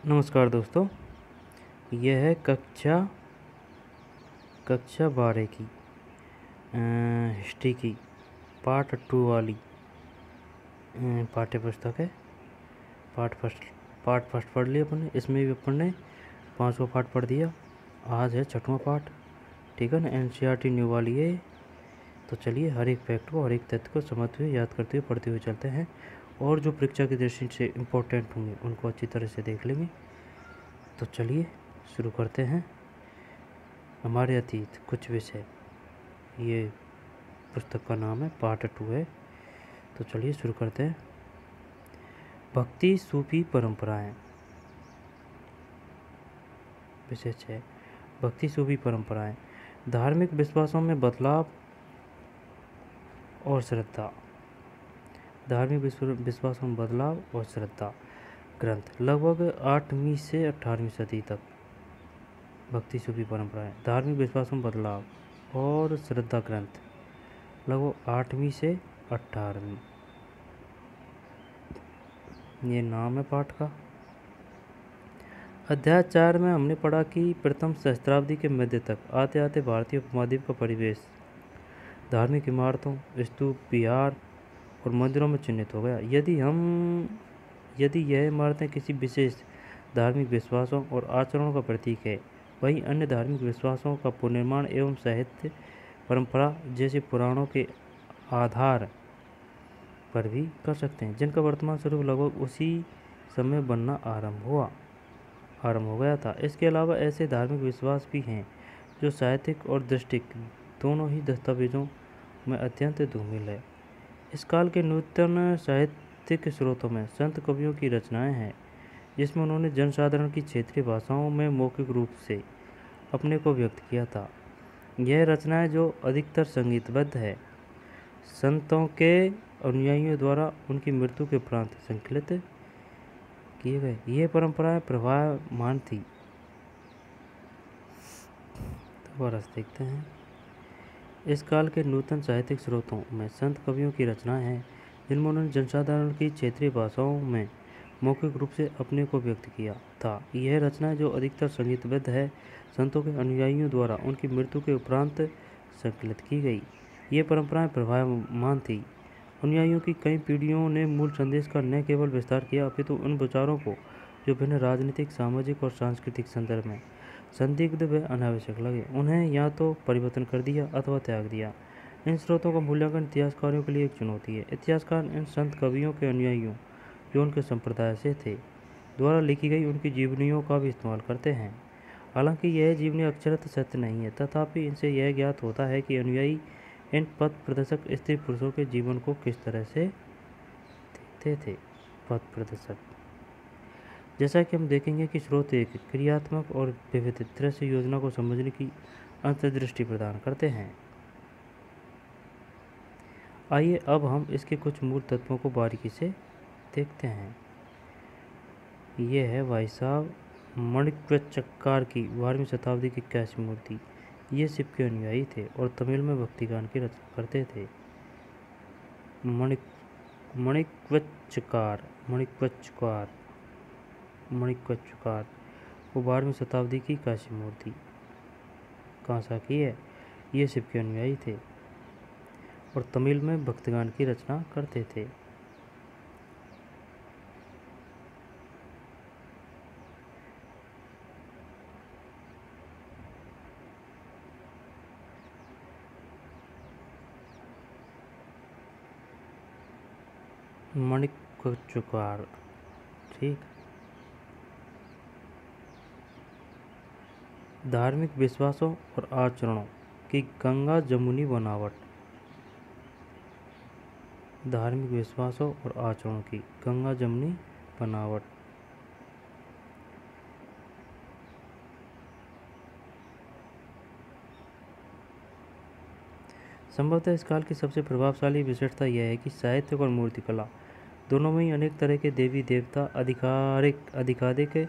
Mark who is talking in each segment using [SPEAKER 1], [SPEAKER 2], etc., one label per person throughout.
[SPEAKER 1] नमस्कार दोस्तों, यह है कक्षा 12 की हिस्ट्री की पार्ट 2 वाली पाठ्य पुस्तक है। पार्ट फर्स्ट पढ़ लिया अपन ने। इसमें भी अपन ने 5वां पार्ट पढ़ दिया। आज है 6वां पार्ट, ठीक है ना। NCERT न्यू वाली है। तो चलिए हर एक फैक्ट को, हर एक तथ्य को समझते हुए, याद करते हुए, पढ़ते हुए चलते हैं, और जो परीक्षा की दृष्टि से इम्पोर्टेंट होंगे उनको अच्छी तरह से देख लेंगे। तो चलिए शुरू करते हैं। हमारे अतीत कुछ विषय, ये पुस्तक का नाम है, पार्ट 2 है। तो चलिए शुरू करते हैं। भक्ति सूफी परंपराएं, विषय 6, भक्ति सूफी परंपराएं, धार्मिक विश्वासों में बदलाव और श्रद्धा। धार्मिक विश्वासों में बदलाव और श्रद्धा ग्रंथ लगभग 8वीं से 18वीं सदी तक। भक्ति सूफी परंपराएं, धार्मिक विश्वासों में बदलाव और श्रद्धा ग्रंथ लगभग 8वीं से 18वीं। ये नाम है पाठ का। अध्याय 4 में हमने पढ़ा कि प्रथम सहस्त्राब्दी के मध्य तक आते आते भारतीय उपमहाद्वीप का परिवेश धार्मिक इमारतों, स्तूप, विहार और मंदिरों में चिन्हित हो गया। यदि यह इमारतें किसी विशेष धार्मिक विश्वासों और आचरणों का प्रतीक है, वहीं अन्य धार्मिक विश्वासों का पुनर्निर्माण एवं साहित्य परंपरा जैसे पुराणों के आधार पर भी कर सकते हैं, जिनका वर्तमान स्वरूप लगभग उसी समय बनना आरंभ हो गया था। इसके अलावा ऐसे धार्मिक विश्वास भी हैं जो साहित्यिक और दृष्टिक दोनों ही दस्तावेजों में अत्यंत धूमिल है। इस काल के नूतन साहित्यिक स्रोतों में संत कवियों की रचनाएं हैं, जिसमें उन्होंने जनसाधारण की क्षेत्रीय भाषाओं में मौखिक रूप से अपने को व्यक्त किया था। यह रचनाएं, जो अधिकतर संगीतबद्ध है, संतों के अनुयायियों द्वारा उनकी मृत्यु के उपरांत संकलित किए गए। ये परंपराएं प्रभावमान थी। दोबारा से देखते हैं। इस काल के नूतन साहित्यिक स्रोतों में संत कवियों की रचनाएं हैं, जिनमें उन्होंने जनसाधारण की क्षेत्रीय भाषाओं में मौखिक रूप से अपने को व्यक्त किया था। यह रचनाएं, जो अधिकतर संगीतबद्ध है, संतों के अनुयायियों द्वारा उनकी मृत्यु के उपरांत संकलित की गई। ये परंपराएं प्रभावमान थी। अनुयायियों की कई पीढ़ियों ने मूल संदेश का न केवल विस्तार किया, अपितु उन विचारों को जो विभिन्न राजनीतिक, सामाजिक और सांस्कृतिक संदर्भ में संदिग्ध व अनावश्यक लगे, उन्हें या तो परिवर्तन कर दिया अथवा त्याग दिया। इन स्रोतों का मूल्यांकन इतिहासकारों के लिए एक चुनौती है। इतिहासकार इन संत कवियों के अनुयायियों, जो उनके संप्रदाय से थे, द्वारा लिखी गई उनकी जीवनियों का भी इस्तेमाल करते हैं। हालांकि यह जीवनी अक्षरतः सत्य नहीं है, तथापि इनसे यह ज्ञात होता है कि अनुयायी इन पथ प्रदर्शक स्त्री पुरुषों के जीवन को किस तरह से देखते थे। पथ प्रदर्शक, जैसा कि हम देखेंगे कि स्रोत एक क्रियात्मक और विविध दृश्य योजना को समझने की अंतर्दृष्टि प्रदान करते हैं। आइए अब हम इसके कुछ मूल तत्वों को बारीकी से देखते हैं। यह है भाई साहब माणिक्यवच्चकार की 12वीं शताब्दी की कैसी मूर्ति। ये शिव के अनुयायी थे और तमिल में भक्ति गान की रचना करते थे। माणिक्यवच्चकार वो 12वीं शताब्दी की काशी मूर्ति कांसा की है। ये शिव के अनुयायी थे और तमिल में भक्तिगान की रचना करते थे। माणिक्यवच्चकार, ठीक। धार्मिक विश्वासों और आचरणों की गंगा जमुनी बनावट। धार्मिक विश्वासों और आचरणों की गंगा जमुनी बनावट। संभवतः इस काल की सबसे प्रभावशाली विशेषता यह है कि साहित्य और मूर्तिकला दोनों में ही अनेक तरह के देवी देवता अधिकाधिक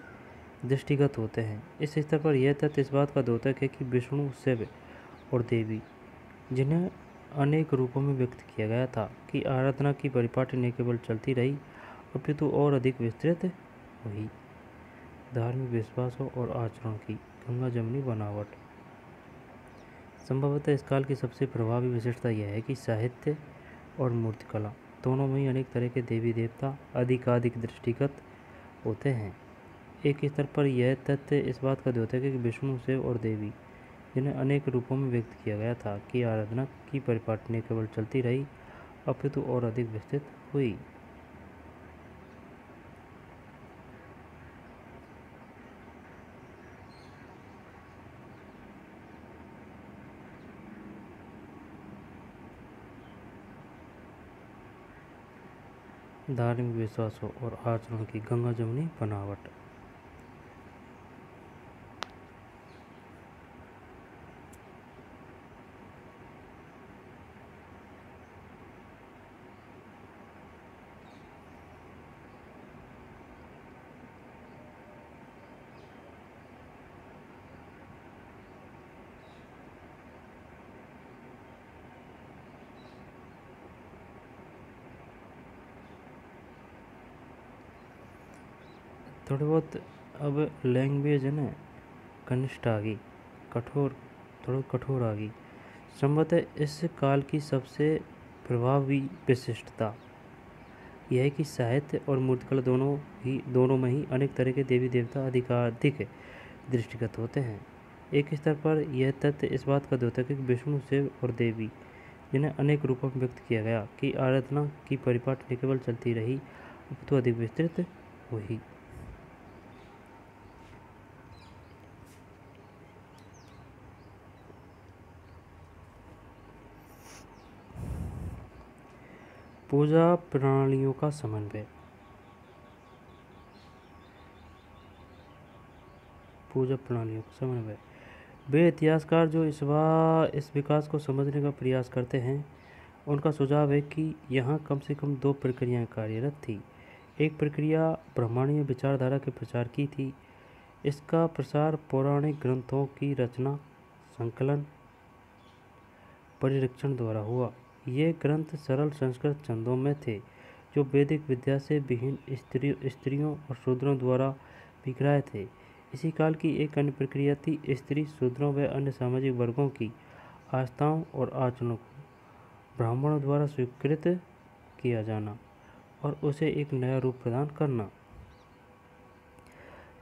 [SPEAKER 1] दृष्टिगत होते हैं। इस स्तर पर यह तथ्य इस बात का द्योतक है कि विष्णु, शिव और देवी, जिन्हें अनेक रूपों में व्यक्त किया गया था, की आराधना की परिपाटी न केवल चलती रही, अपितु और अधिक विस्तृत हुई। धार्मिक विश्वासों और आचरण की गंगा जमुनी बनावट। संभवतः इस काल की सबसे प्रभावी विशेषता यह है कि साहित्य और मूर्तिकला दोनों में ही अनेक तरह के देवी देवता अधिकाधिक दृष्टिगत होते हैं। एक स्तर पर यह तथ्य इस बात का द्योतक है कि विष्णु, शिव और देवी, जिन्हें अनेक रूपों में व्यक्त किया गया था, की आराधना की परिपाटी न केवल चलती रही अपितु और अधिक विस्तृत हुई। धार्मिक विश्वासों और आचरण की गंगा जमुनी बनावट। थोड़े बहुत अब लैंग्वेज है ना, कनिष्ठ आ गई, थोड़ा कठोर आ गई। संभवतः इस काल की सबसे प्रभावी विशिष्टता यह है कि साहित्य और मूर्तिकला दोनों में ही अनेक तरह के देवी देवता अधिकाधिक दृष्टिगत होते हैं। एक स्तर पर यह तथ्य इस बात का द्योतक है कि विष्णु, शिव और देवी, जिन्हें अनेक रूपों में व्यक्त किया गया, की आराधना की परिपाटी न केवल चलती रही अपितु अधिक विस्तृत हुई। पूजा प्रणालियों का समन्वय। वे इतिहासकार जो इस विकास को समझने का प्रयास करते हैं, उनका सुझाव है कि यहाँ कम से कम दो प्रक्रियाएं कार्यरत थी। एक प्रक्रिया ब्राह्मणीय विचारधारा के प्रचार की थी। इसका प्रसार पौराणिक ग्रंथों की रचना, संकलन, परिरक्षण द्वारा हुआ। ये ग्रंथ सरल संस्कृत छंदों में थे, जो वैदिक विद्या से विहीन स्त्रियों और शूद्रों द्वारा विग्राह्य थे। इसी काल की एक अन्य प्रक्रिया थी स्त्री, शूद्रों व अन्य सामाजिक वर्गों की आस्थाओं और आचरणों को ब्राह्मणों द्वारा स्वीकृत किया जाना और उसे एक नया रूप प्रदान करना।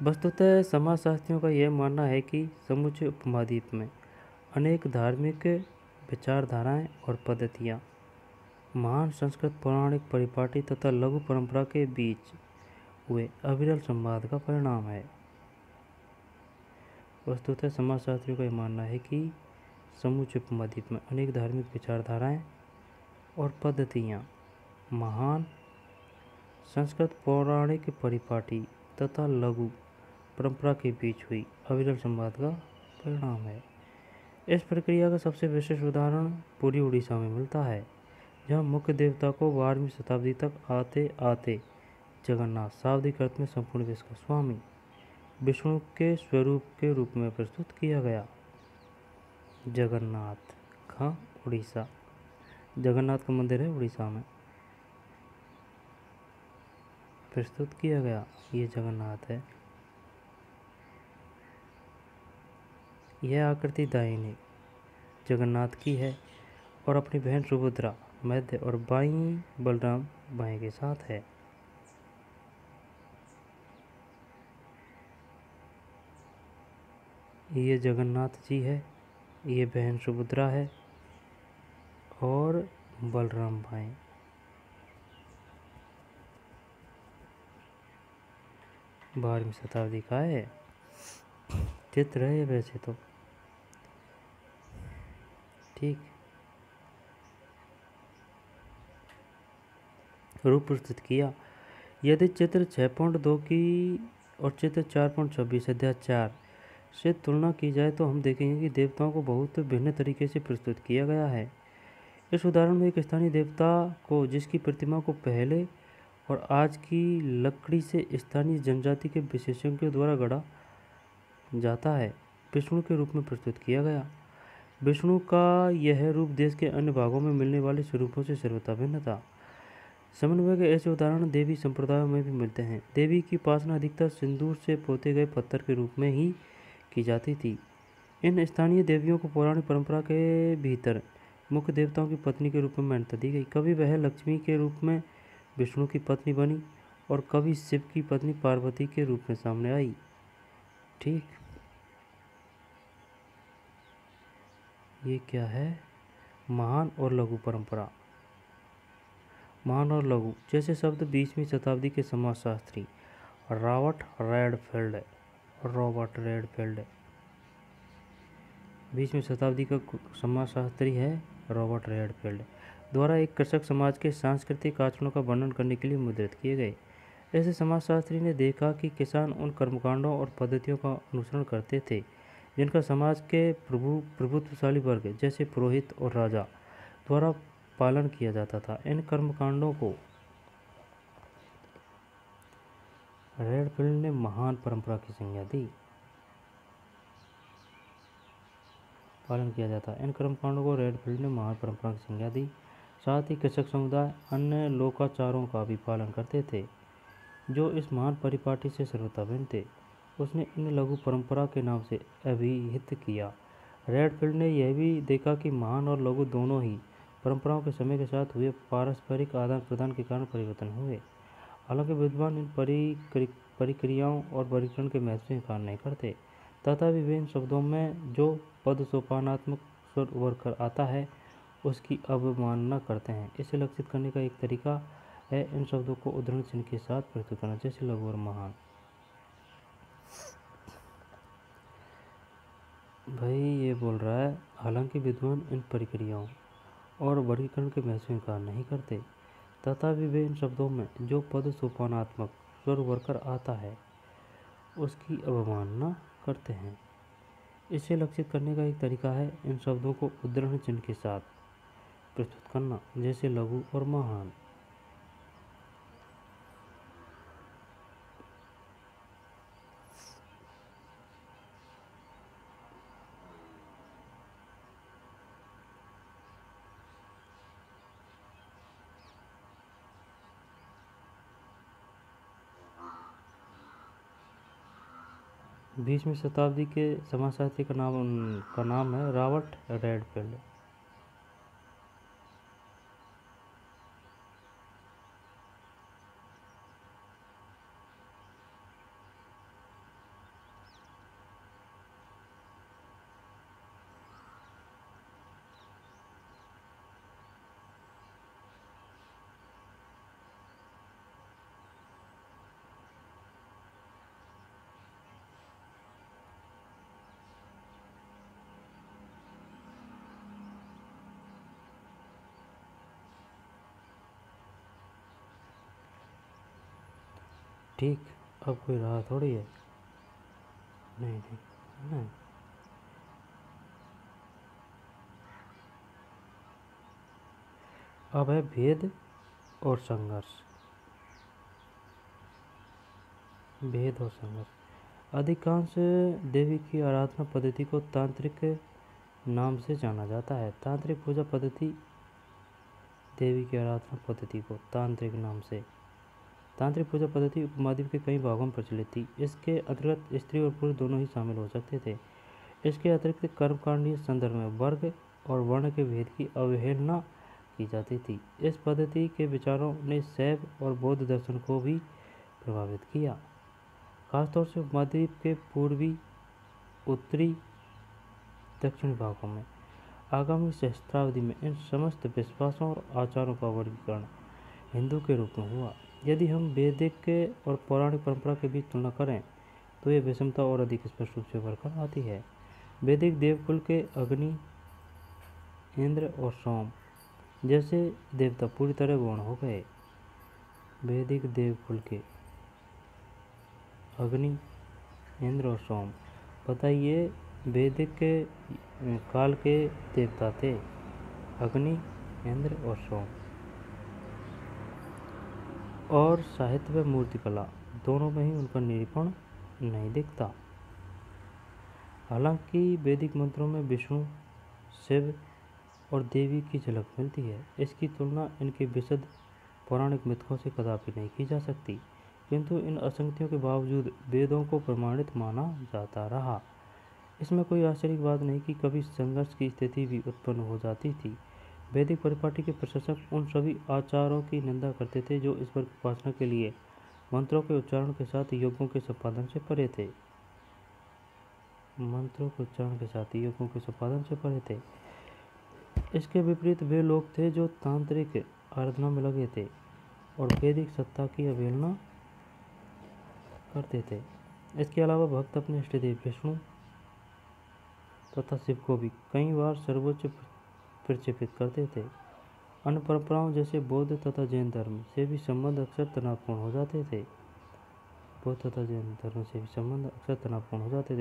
[SPEAKER 1] वस्तुतः समाजशास्त्रियों का यह मानना है कि समूचे उपमहाद्वीप में अनेक धार्मिक विचारधाराएं और पद्धतियां महान संस्कृत पौराणिक परिपाटी तथा लघु परंपरा के बीच हुए अविरल संवाद का परिणाम है। वस्तुतः समाजशास्त्रियों का यह मानना है कि समूचे उपमहाद्वीप में अनेक धार्मिक विचारधाराएं और पद्धतियां महान संस्कृत पौराणिक परिपाटी तथा लघु परंपरा के बीच हुई अविरल संवाद का परिणाम है। इस प्रक्रिया का सबसे विशेष उदाहरण पूरी उड़ीसा में मिलता है, जहाँ मुख्य देवता को 12वीं शताब्दी तक आते आते जगन्नाथ, शाब्दिक अर्थ में संपूर्ण विश्व का स्वामी, विष्णु के स्वरूप के रूप में प्रस्तुत किया गया। जगन्नाथ का उड़ीसा, जगन्नाथ का मंदिर है उड़ीसा में, प्रस्तुत किया गया। ये जगन्नाथ है। यह आकृति दाहिने जगन्नाथ की है और अपनी बहन सुभद्रा मध्य और बाईं बलराम बाएं के साथ है। ये जगन्नाथ जी है, ये बहन सुभद्रा है और बलराम बाएं। बारहवीं शताब्दी का है चित्र है वैसे तो, ठीक। रूप प्रस्तुत किया। यदि चित्र 6.2 की और चित्र 4.26 अध्याय 4 से तुलना की जाए तो हम देखेंगे कि देवताओं को बहुत भिन्न तरीके से प्रस्तुत किया गया है। इस उदाहरण में एक स्थानीय देवता को, जिसकी प्रतिमा को पहले और आज की लकड़ी से स्थानीय जनजाति के विशेषज्ञों द्वारा गढ़ा जाता है, विष्णु के रूप में प्रस्तुत किया गया। विष्णु का यह रूप देश के अन्य भागों में मिलने वाले स्वरूपों से सर्वथा भिन्न था। समन्वय के ऐसे उदाहरण देवी संप्रदायों में भी मिलते हैं। देवी की उपासना अधिकतर सिंदूर से पोते गए पत्थर के रूप में ही की जाती थी। इन स्थानीय देवियों को पौराणिक परंपरा के भीतर मुख्य देवताओं की पत्नी के रूप में मान्यता दी गई। कभी वह लक्ष्मी के रूप में विष्णु की पत्नी बनी और कभी शिव की पत्नी पार्वती के रूप में सामने आई। ठीक, ये क्या है? महान और लघु परंपरा। महान और लघु जैसे शब्द 20वीं शताब्दी के समाजशास्त्री रॉबर्ट रेडफील्ड 20वीं शताब्दी का समाजशास्त्री है रॉबर्ट रेडफील्ड द्वारा एक कृषक समाज के सांस्कृतिक आचरणों का वर्णन करने के लिए मुद्रित किए गए। ऐसे समाजशास्त्री ने देखा कि किसान उन कर्मकांडों और पद्धतियों का अनुसरण करते थे जिनका समाज के प्रभुत्वशाली वर्ग जैसे पुरोहित और राजा द्वारा पालन किया जाता था। इन कर्मकांडों को रेडफील्ड ने महान परंपरा की संज्ञा दी। इन कर्मकांडों को रेडफील्ड ने महान परंपरा की संज्ञा दी। साथ ही कृषक समुदाय अन्य लोकाचारों का भी पालन करते थे जो इस महान परिपाटी से सर्वथा भिन्न थे। उसने इन लघु परंपरा के नाम से अभिहित किया। रेडफील्ड ने यह भी देखा कि महान और लघु दोनों ही परंपराओं के समय के साथ हुए पारस्परिक आदान प्रदान के कारण परिवर्तन हुए। हालांकि विद्वान इन प्रक्रियाओं और वर्गीकरण के महत्व से इनकार नहीं करते, तथापि वे इन शब्दों में जो पद सोपानात्मक स्वर उभर कर आता है उसकी अवमानना करते हैं। इसे लक्षित करने का एक तरीका है इन शब्दों को उद्धरण चिन्ह के साथ प्रस्तुत करना, जैसे लघु और महान। भाई ये बोल रहा है, हालांकि विद्वान इन प्रक्रियाओं और वर्गीकरण के महत्व से इनकार नहीं करते, तथापि वे इन शब्दों में जो पद सोपानात्मक स्वर उभर कर आता है उसकी अवमानना करते हैं। इसे लक्षित करने का एक तरीका है इन शब्दों को उद्धरण चिन्ह के साथ प्रस्तुत करना, जैसे लघु और महान। बीसवीं शताब्दी के समाजशास्त्री का नाम है रॉबर्ट रेडफील्ड। ठीक, अब कोई राह थोड़ी है। नहीं। अब है भेद और संघर्ष। अधिकांश देवी की आराधना पद्धति को तांत्रिक नाम से जाना जाता है। तांत्रिक पूजा पद्धति देवी की आराधना पद्धति को तांत्रिक पूजा पद्धति उपमहाद्वीप के कई भागों में प्रचलित थी। इसके अंतर्गत स्त्री और पुरुष दोनों ही शामिल हो सकते थे। इसके अतिरिक्त कर्मकांडीय संदर्भ में वर्ग और वर्ण के भेद की अवहेलना की जाती थी। इस पद्धति के विचारों ने शैव और बौद्ध दर्शन को भी प्रभावित किया, खासतौर से उपमहाद्वीप के पूर्वी, उत्तरी, दक्षिणी भागों में। आगामी सहस्त्राब्दी में इन समस्त विश्वासों और आचारों का वर्गीकरण हिंदू के रूप में हुआ। यदि हम वैदिक और पौराणिक परंपरा के बीच तुलना करें तो यह विषमता और अधिक स्पष्ट रूप से उभर कर आती है। वैदिक देवकुल के अग्नि, इंद्र और सोम जैसे देवता पूरी तरह गौण हो गए। वैदिक देवकुल के अग्नि, इंद्र और सोम, बताइए वैदिक के काल के देवता थे अग्नि, इंद्र और सोम। और साहित्य व मूर्तिकला दोनों में ही उनका निरूपण नहीं दिखता। हालांकि वैदिक मंत्रों में विष्णु, शिव और देवी की झलक मिलती है। इसकी तुलना इनके विशद पौराणिक मिथकों से कदापि नहीं की जा सकती, किंतु इन असंगतियों के बावजूद वेदों को प्रमाणित माना जाता रहा। इसमें कोई आश्चर्य की बात नहीं कि कभी संघर्ष की स्थिति भी उत्पन्न हो जाती थी। वैदिक परिपाटी के प्रशंसक उन सभी आचारों की निंदा करते थे जो ईश्वर की उपासना के लिए मंत्रों के उच्चारण के साथ यज्ञों के संपादन से परे थे। इसके विपरीत वे लोग थे जो तांत्रिक आराधना में लगे थे और वैदिक सत्ता की अवहेलना करते थे। इसके अलावा भक्त अपने इष्टदेव विष्णु तथा शिव को भी कई बार सर्वोच्च प्रक्षेपित करते थे। अन्य परंपराओं जैसे बौद्ध तथा जैन धर्म से भी संबंध अक्सर तनावपूर्ण हो जाते थे।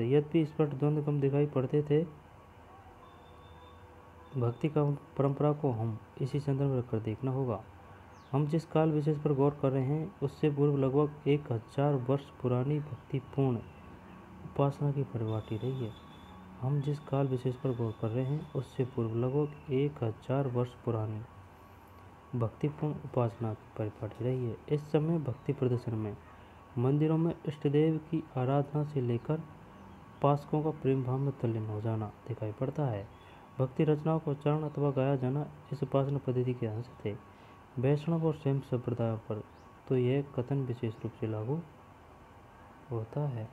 [SPEAKER 1] यद्यपि स्पष्ट द्वंद्व कम दिखाई पड़ते थे। भक्ति का परंपरा को हम इसी संदर्भ में रखकर देखना होगा। हम जिस काल विशेष पर गौर कर रहे हैं उससे पूर्व लगभग 1000 वर्ष पुरानी भक्तिपूर्ण उपासना की परिपाटी रही है। इस समय भक्ति प्रदर्शन में मंदिरों में इष्टदेव की आराधना से लेकर उपासकों का प्रेम भाव में तल्लीन हो जाना दिखाई पड़ता है। भक्ति रचनाओं का उच्चारण अथवा गाया जाना इस उपासना पद्धति के अंश थे। वैष्णव और शैव संप्रदाय पर तो यह कथन विशेष रूप से लागू होता है।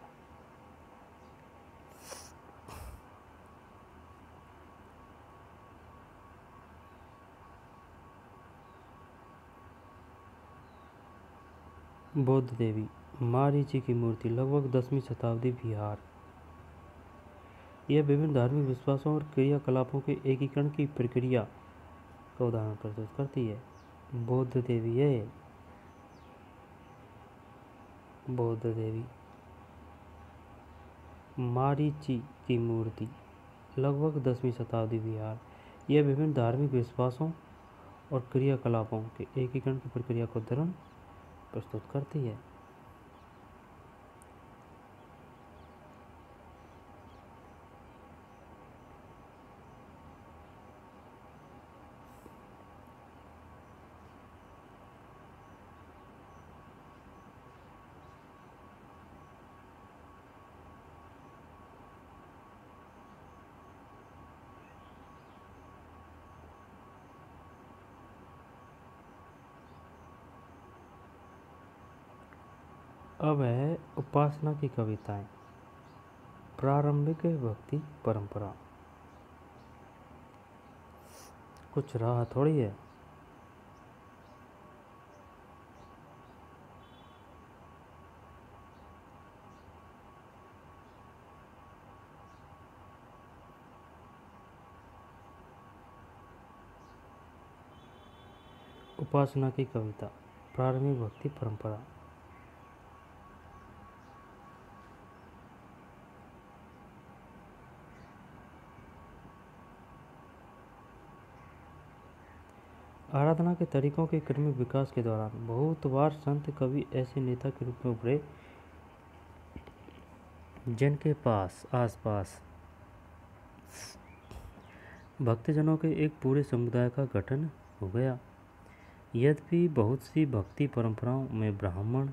[SPEAKER 1] बौद्ध देवी मारीची की मूर्ति लगभग 10वीं शताब्दी बिहार। यह विभिन्न धार्मिक विश्वासों और क्रियाकलापों के एकीकरण की प्रक्रिया का उदाहरण प्रस्तुत करती है। बौद्ध देवी मारीची की मूर्ति लगभग 10वीं शताब्दी बिहार। यह विभिन्न धार्मिक विश्वासों और क्रियाकलापों के एकीकरण की प्रक्रिया का उदाहरण प्रस्तुत करती है। अब है उपासना की कविताएं। प्रारंभिक भक्ति परंपरा। कुछ राह थोड़ी है। उपासना की कविता। प्रारंभिक भक्ति परंपरा। आराधना के तरीकों के क्रमिक विकास के दौरान बहुत बार संत कवि ऐसे नेता के रूप में उभरे जिनके आसपास भक्तजनों के एक पूरे समुदाय का गठन हो गया। यद्यपि बहुत सी भक्ति परंपराओं में ब्राह्मण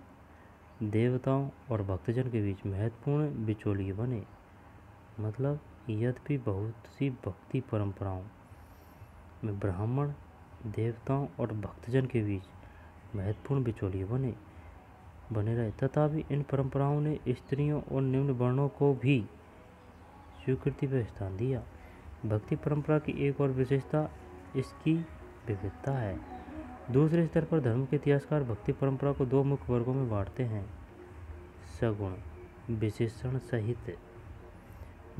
[SPEAKER 1] देवताओं और भक्तजन के बीच महत्वपूर्ण बिचौलिए बने। यद्यपि बहुत सी भक्ति परंपराओं में ब्राह्मण देवताओं और भक्तजन के बीच महत्वपूर्ण बिचौलिए बने रहे, तथापि इन परंपराओं ने स्त्रियों और निम्न वर्णों को भी स्वीकृति पर स्थान दिया। भक्ति परंपरा की एक और विशेषता इसकी विविधता है। दूसरे स्तर पर धर्म के इतिहासकार भक्ति परंपरा को दो मुख्य वर्गों में बांटते हैं: सगुण विशेषण सहित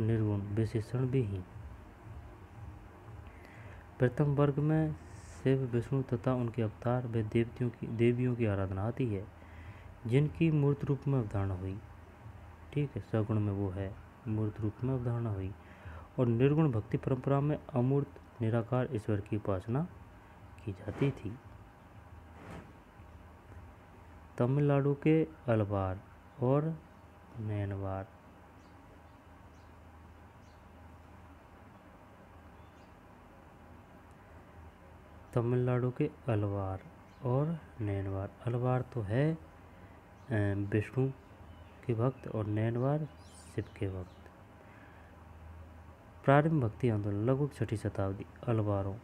[SPEAKER 1] निर्गुण विशेषण विहीन। प्रथम वर्ग में शिव विष्णु तथा उनके अवतार व देवियों की आराधना आती है जिनकी मूर्त रूप में अवधारणा हुई। ठीक है, सगुण में वो है मूर्त रूप में अवधारणा हुई। और निर्गुण भक्ति परंपरा में अमूर्त निराकार ईश्वर की उपासना की जाती थी। तमिलनाडु के अलवार और नैनवार। तमिलनाडु के अलवार और नैनवार। अलवार तो है विष्णु के भक्त और नैनवार शिव के भक्त। प्रारंभ भक्ति आंदोलन लगभग 6ठी शताब्दी। अलवारों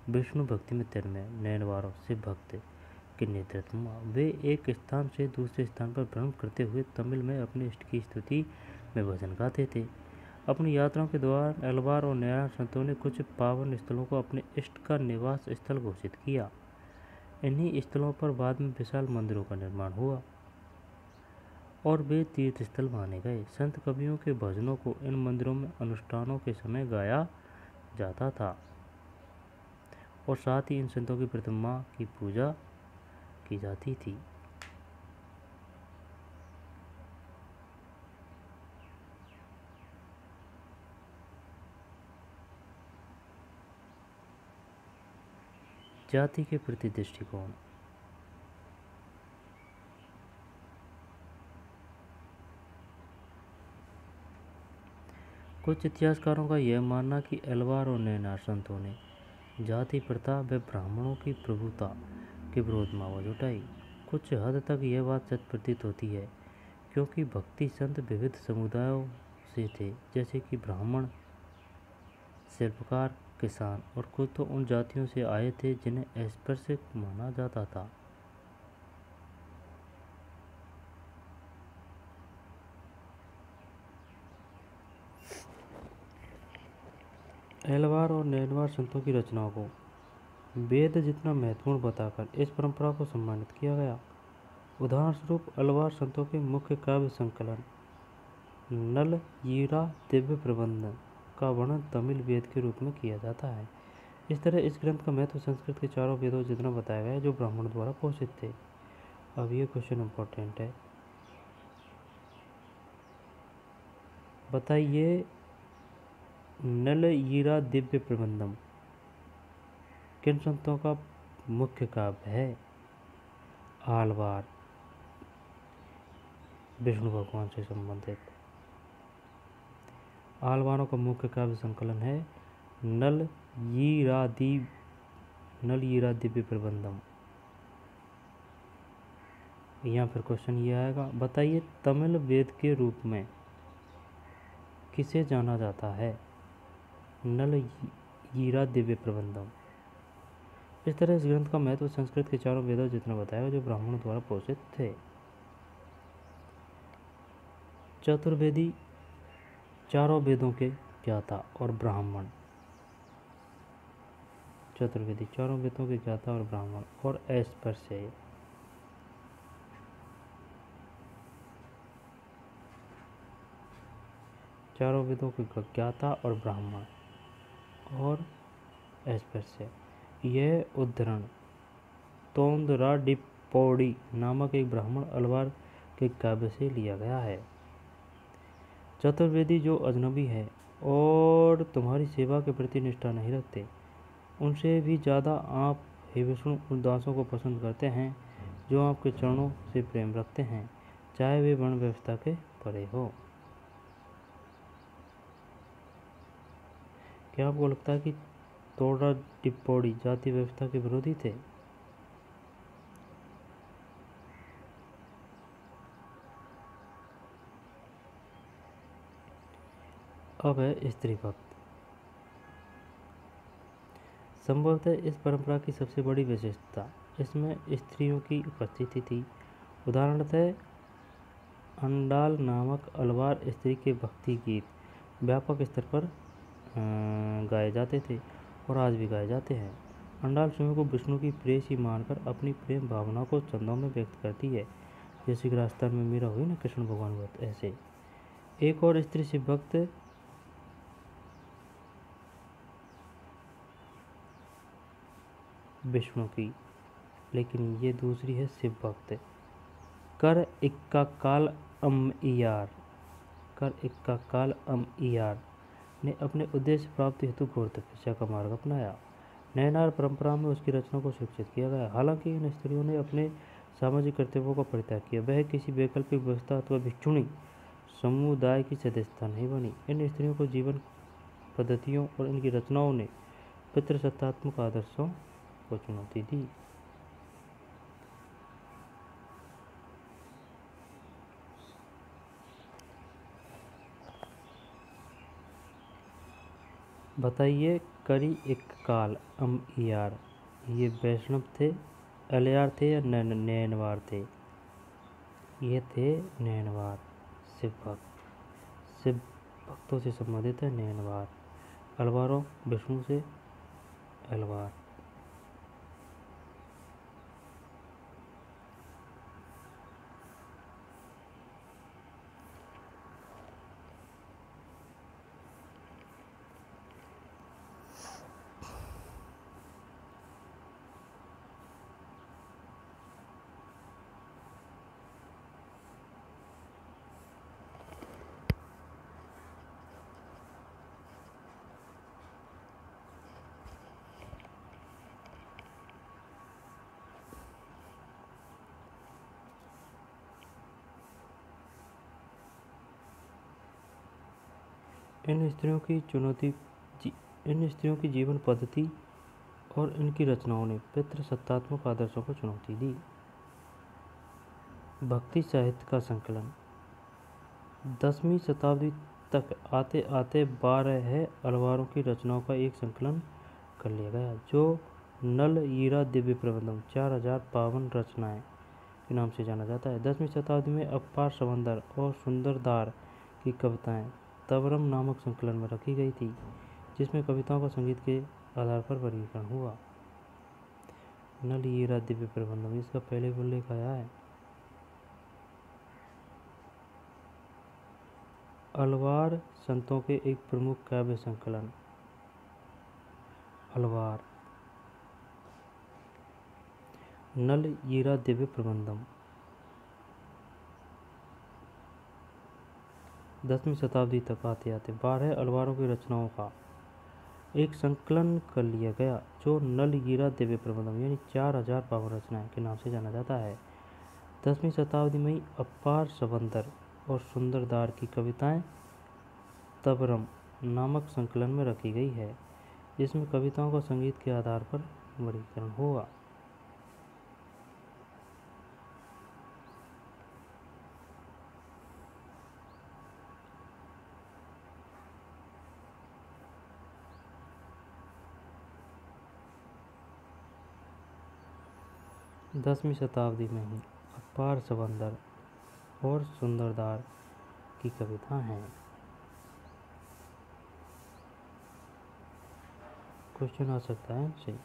[SPEAKER 1] विष्णु भक्ति में तन्मय, नैनवारों शिव भक्त के नेतृत्व में वे एक स्थान से दूसरे स्थान पर भ्रमण करते हुए तमिल में अपने इष्ट की स्तुति में भजन गाते थे। अपनी यात्राओं के दौरान अलवार और नैनार संतों ने कुछ पावन स्थलों को अपने इष्ट का निवास स्थल घोषित किया। इन्हीं स्थलों पर बाद में विशाल मंदिरों का निर्माण हुआ और वे तीर्थ स्थल माने गए। संत कवियों के भजनों को इन मंदिरों में अनुष्ठानों के समय गाया जाता था और साथ ही इन संतों की प्रतिमा की पूजा की जाती थी। जाति के प्रति दृष्टिकोण। कुछ इतिहासकारों का यह मानना कि अलवार और नैनार संतों ने जाति प्रथा व ब्राह्मणों की प्रभुता के विरोध में आवाज उठाई। कुछ हद तक यह बात सच प्रतीत होती है, क्योंकि भक्ति संत विविध समुदायों से थे, जैसे कि ब्राह्मण, शिल्पकार, किसान, और कुछ तो उन जातियों से आए थे जिन्हें अस्पृश्य माना जाता था। अलवार और नैनवार संतों की रचनाओं को वेद जितना महत्वपूर्ण बताकर इस परंपरा को सम्मानित किया गया। उदाहरण स्वरूप अलवार संतों के मुख्य काव्य संकलन नल यीरा दिव्य प्रबंधन का वर्णन तमिल वेद के रूप में किया जाता है। इस तरह इस ग्रंथ का महत्व संस्कृत के चारों वेदों जितना बताया गया है, जो ब्राह्मण द्वारा पोषित थे। अब ये क्वेश्चन इम्पोर्टेंट है, बताइए नल यीरा दिव्य प्रबंधम किन संतों का मुख्य काव्य है? आलवार, विष्णु भगवान से संबंधित। आलवारों का मुख्य काव्य संकलन है नल यीरा दिव्य प्रबंधम। यहाँ फिर क्वेश्चन ये आएगा, बताइए तमिल वेद के रूप में किसे जाना जाता है? नल यीरा दिव्य प्रबंधम। इस तरह इस ग्रंथ का महत्व संस्कृत के चारों वेदों जितना बताया, जो ब्राह्मणों द्वारा पोषित थे। चतुर्वेदी चारों वेदों के ज्ञाता और ब्राह्मण। चतुर्वेदी चारों वेदों के ज्ञाता और ब्राह्मण और अस्पृश्य। चारों वेदों के ज्ञाता और ब्राह्मण और अस्पृश्य। यह उद्धरण तोंदराडिप्पोडी नामक एक ब्राह्मण अलवार के काव्य से लिया गया है। चतुर्वेदी जो अजनबी है और तुम्हारी सेवा के प्रति निष्ठा नहीं रखते, उनसे भी ज़्यादा आप हे विष्णु उन दासों को पसंद करते हैं जो आपके चरणों से प्रेम रखते हैं, चाहे वे वर्ण व्यवस्था के परे हो। क्या आपको लगता है कि तोंदराडिप्पोडी जाति व्यवस्था के विरोधी थे? अब है स्त्री भक्त। संभवतः इस परंपरा की सबसे बड़ी विशेषता इसमें स्त्रियों की उपस्थिति थी। उदाहरणतः अंडाल नामक अलवार स्त्री के भक्ति गीत व्यापक स्तर पर गाए जाते थे और आज भी गाए जाते हैं। अंडाल स्वयं को विष्णु की प्रेयसी मानकर अपनी प्रेम भावना को छंदों में व्यक्त करती है, जैसे कि राजस्थान में मीरा हुई ना कृष्ण भगवान भक्त, ऐसे। एक और स्त्री शिव भक्त विष्णु की, लेकिन ये दूसरी है शिव भक्त। कर इक्का काल अम्इयार ने अपने उद्देश्य प्राप्ति हेतु घोर तपस्या का मार्ग अपनाया। नैनार परंपरा में उसकी रचना को सुरक्षित किया गया। हालांकि इन स्त्रियों ने अपने सामाजिक कर्तव्यों का परित्याग किया, वह किसी वैकल्पिक व्यवस्था अथवा भिक्षुणी समुदाय की सदस्यता नहीं बनी। इन स्त्रियों को जीवन पद्धतियों और इनकी रचनाओं ने पितृसत्तात्मक आदर्शों को चुनौती दी। बताइए करी एक काल यार, ये वैष्णव थे, अलियार थे या नैनवार थे? ये थे नैनवार। शिव भक्त, शिव भक्तों से संबंधित है नैनवार। अलवारों विष्णु से अलवार। इन स्त्रियों की जीवन पद्धति और इनकी रचनाओं ने पितृसत्तात्मक आदर्शों को चुनौती दी। भक्ति साहित्य का संकलन 10वीं शताब्दी तक आते आते 12 अलवारों की रचनाओं का एक संकलन कर लिया गया, जो नल ईरा दिव्य प्रबंधम 4000 पावन रचनाएं के नाम से जाना जाता है। 10वीं शताब्दी में अपार समंदर और सुंदरदार की कविताएं तवरम नामक संकलन में रखी गई थी, जिसमें कविताओं का संगीत के आधार पर वर्गीकरण हुआ। नल ईरा दिव्य प्रबंधम, इसका पहले उल्लेख आया है। अलवार संतों के एक प्रमुख काव्य संकलन। अलवार नल ईरा दिव्य प्रबंधम 10वीं शताब्दी तक आते आते 12 अलवारों की रचनाओं का एक संकलन कर लिया गया, जो नल ईरा दिव्य प्रबंधम यानी 4000 पावन रचनाएं के नाम से जाना जाता है। 10वीं शताब्दी में ही अपार समंदर और सुंदरदार की कविताएं तवरम नामक संकलन में रखी गई है, जिसमें कविताओं का संगीत के आधार पर वर्गीकरण हुआ। दसवीं शताब्दी में ही अपार समंदर और सुंदरदार की कविता हैं। क्वेश्चन आ सकता है सही।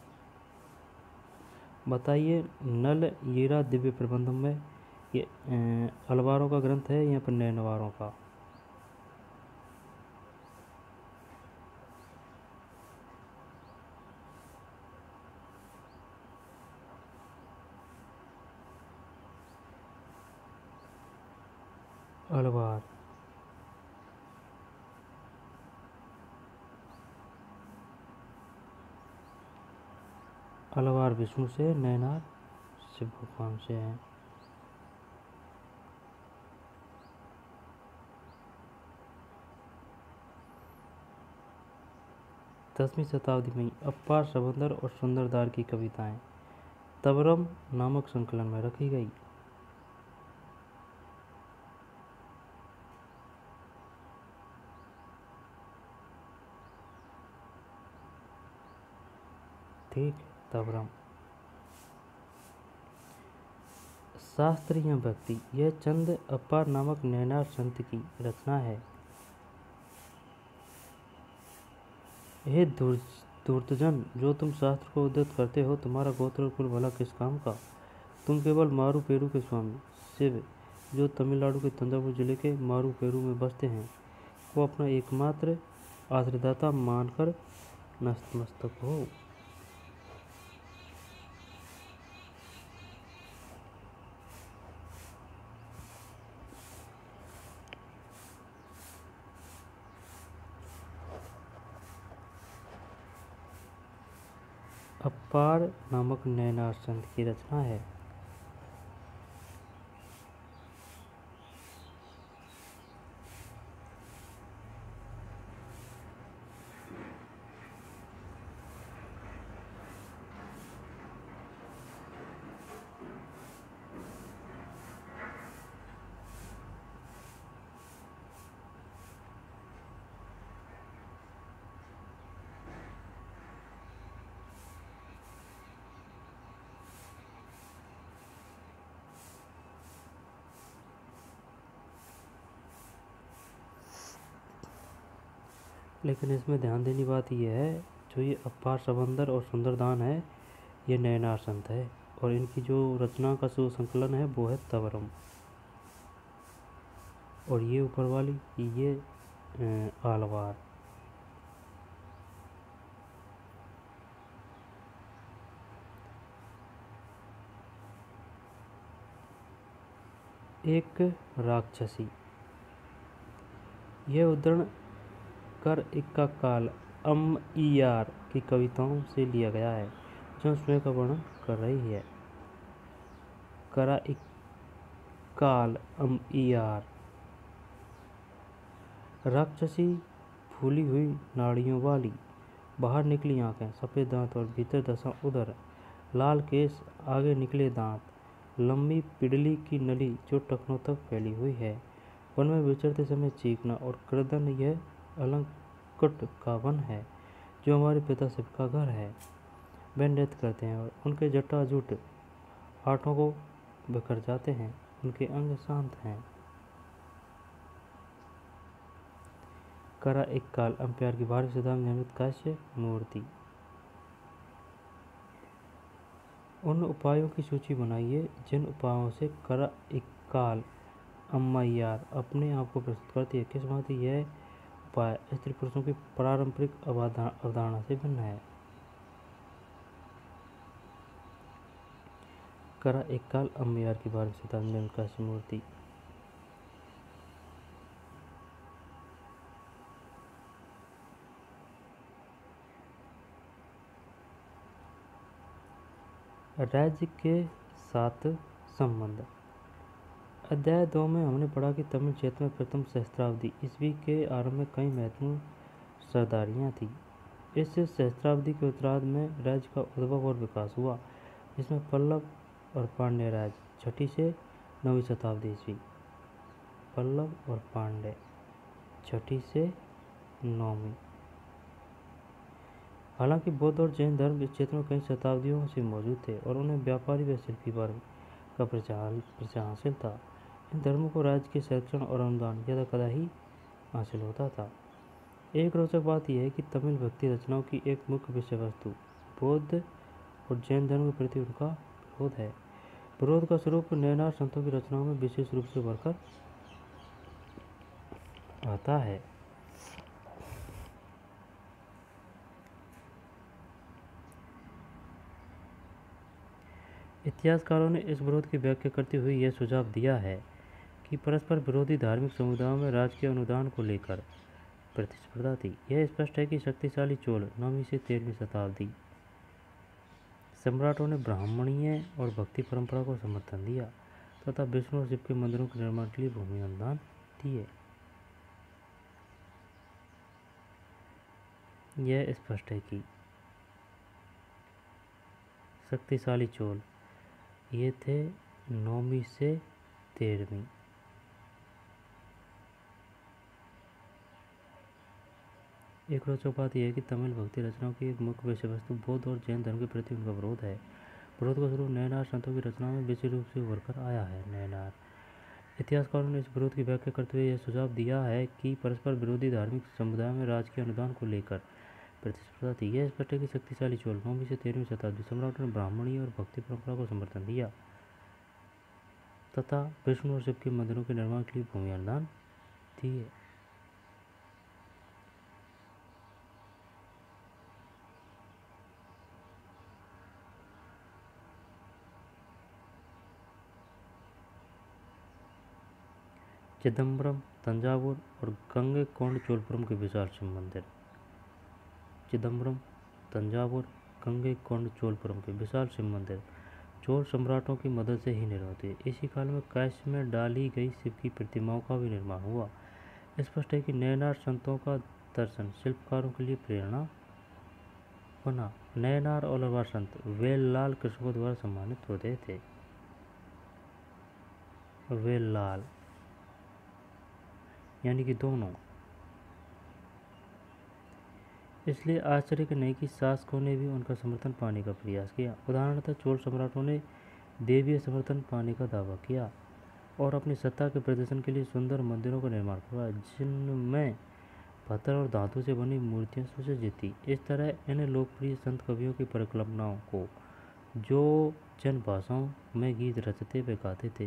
[SPEAKER 1] बताइए नल ईरा दिव्य प्रबंधम में ये अलवारों का ग्रंथ है या फिर नैनवारों का? अलवार। अलवार विष्णु से, नैनार शिव भगवान से हैं। दसवीं शताब्दी में अपार समंदर और सुंदरदार की कविताएं तवरम नामक संकलन में रखी गई। ठीक, तवरम। शास्त्र या भक्ति, यह चंद अपार नामक नैनार संत की रचना है। हे धूर्तजन, जो तुम शास्त्र को उद्धत करते हो, तुम्हारा गोत्र और कुल भला किस काम का? तुम केवल मारू पेरू के स्वामी शिव, जो तमिलनाडु के तंजावुर जिले के मारू पेरू में बसते हैं, को अपना एकमात्र आश्रयदाता मानकर नतमस्तक हो। अपार नामक नैनार संत की रचना है। लेकिन इसमें ध्यान देने बात यह है, जो ये अपार समंदर और सुंदरदान है, ये नयनार संत है, और इनकी जो रचना का जो संकलन है वो है तवरम। और ये ऊपर वाली ये आलवार। एक राक्षसी, यह उद्धरण कर इक्का काल अम्इयार की कविताओं से लिया गया है, जो स्वयं का वर्णन कर रही है। करा इक्काल अम्इयार। राक्षसी, फूली हुई नाड़ियों वाली, बाहर निकली आंखें, सफ़ेद दांत और भीतर दशा उदर, लाल केस, आगे निकले दांत, लंबी पिडली की नली जो टखनों तक फैली हुई है, वन में विचरते समय चीखना और क्रदन, यह अलंकट का वन है जो हमारे पिता शिव का घर है। वे नृत्य करते हैं और उनके जटाजूट हाथों को बिखर जाते हैं, उनके अंग शांत हैं। करा इक्काल अम्पायर की भारतीय सदाम निर्मित काश्य मूर्ति। उन उपायों की सूची बनाइए जिन उपायों से करा इक्काल अम्मैयार अपने आप को प्रस्तुत करती है। किस भांति यह उपाय स्त्री पुरुषों की पारंपरिक अवधारणा से भिन्न है। करा इक्काल अम्मैयार की भारतीय सदाम निर्मित काश्य मूर्ति। राज्य के साथ संबंध। अध्याय 2 में हमने पढ़ा कि तमिल क्षेत्र में प्रथम सहस्त्राब्दी ईस्वी के आरंभ में कई महत्वपूर्ण सरदारियाँ थीं। इस सहस्त्राब्दी के उत्तरार्ध में राज्य का उद्भव और विकास हुआ, जिसमें पल्लव और पांड्य राज्य 6ठी से 9वीं शताब्दी ईस्वी। पल्लव और पांड्य 6ठी से 9वीं। हालांकि बौद्ध और जैन धर्म इस क्षेत्र में कई शताब्दियों से मौजूद थे और उन्हें व्यापारी व शिल्पी वर्ग का प्रचार हासिल था। इन धर्मों को राज्य के संरक्षण और अनुदान यदा कदा ही हासिल होता था। एक रोचक बात यह है कि तमिल भक्ति रचनाओं की एक मुख्य विषय वस्तु बौद्ध और जैन धर्म के प्रति उनका विरोध है। विरोध का स्वरूप नयनार संतों की रचनाओं में विशेष रूप से उभरकर आता है। इतिहासकारों ने इस विरोध की व्याख्या करते हुए यह सुझाव दिया है कि परस्पर विरोधी धार्मिक समुदायों में राज्य के अनुदान को लेकर प्रतिस्पर्धा थी। यह स्पष्ट है कि शक्तिशाली चोल 9वीं से 13वीं शताब्दी सम्राटों ने ब्राह्मणीय और भक्ति परंपरा को समर्थन दिया तथा विष्णु और शिव के मंदिरों के निर्माण के लिए भूमि अनुदान दिए। यह स्पष्ट है कि शक्तिशाली चोल ये थे 9वीं से 13वीं। एक रोचक बात यह है कि तमिल भक्ति रचनाओं की एक मुख्य विषय वस्तु बौद्ध और जैन धर्म के प्रति उनका विरोध है। विरोध का स्वरूप नयनार संतों की रचनाओं में विशेष रूप से उभरकर आया है। नयनार इतिहासकारों ने इस विरोध की व्याख्या करते हुए यह सुझाव दिया है कि परस्पर विरोधी धार्मिक समुदायों में राज्य के अनुदान को लेकर प्रतिस्पर्धा थी। यह स्पष्ट है कि शक्तिशाली चोल 9वीं से 13वीं शताब्दी सम्राटों ने ब्राह्मणीय और भक्ति परंपरा को समर्थन दिया तथा विष्णु और शिव के मंदिरों के निर्माण के लिए भूमि अनुदान दिए। चिदम्बरम, तंजावुर और गंगैकोंड-चोलपुरम के विशाल शिव मंदिर। चिदम्बरम, तंजावुर, गंगैकोंड-चोलपुरम के विशाल शिव मंदिर चोल सम्राटों की मदद से ही निर्मित हुए। इसी काल में काशी में डाली गई शिव की प्रतिमाओं का भी निर्माण हुआ। स्पष्ट है कि नयनार संतों का दर्शन शिल्पकारों के लिए प्रेरणा बना। नयनार और अलवार संत वेललाल कृषकों द्वारा सम्मानित होते थे। वेललाल यानी कि दोनों। इसलिए आश्चर्य के नहीं कि शासकों ने भी उनका समर्थन पाने का प्रयास किया। उदाहरणतः चोल सम्राटों ने देवीय समर्थन पाने का दावा किया और अपनी सत्ता के प्रदर्शन के लिए सुंदर मंदिरों का निर्माण करवाया, जिनमें पत्थर और धातु से बनी मूर्तियां सुसज्जित थी। इस तरह इन लोकप्रिय संत कवियों की परिकल्पनाओं को, जो जन भाषाओं में गीत रचते व गाते थे,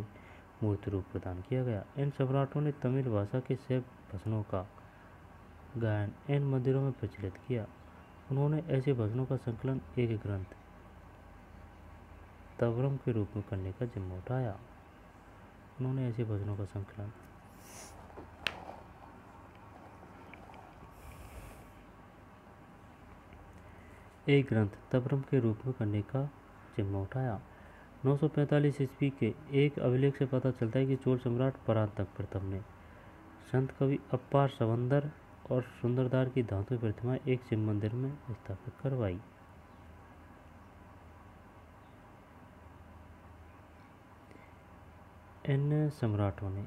[SPEAKER 1] मूर्त रूप प्रदान किया गया। इन सम्राटों ने तमिल भाषा के शैव भजनों का गायन इन मंदिरों में प्रचलित किया। उन्होंने ऐसे भजनों का संकलन एक ग्रंथ तवरम के रूप में करने का जिम्मा उठाया। उन्होंने ऐसे भजनों का संकलन एक ग्रंथ तवरम के रूप में करने का जिम्मा उठाया। 945 ईस्वी के एक अभिलेख से पता चलता है कि चोल सम्राट परांतक प्रथम ने संत कवि अप्पार सवंदर और सुंदरदार की धातु प्रतिमा एक शिव मंदिर में स्थापित करवाई। इन सम्राटों ने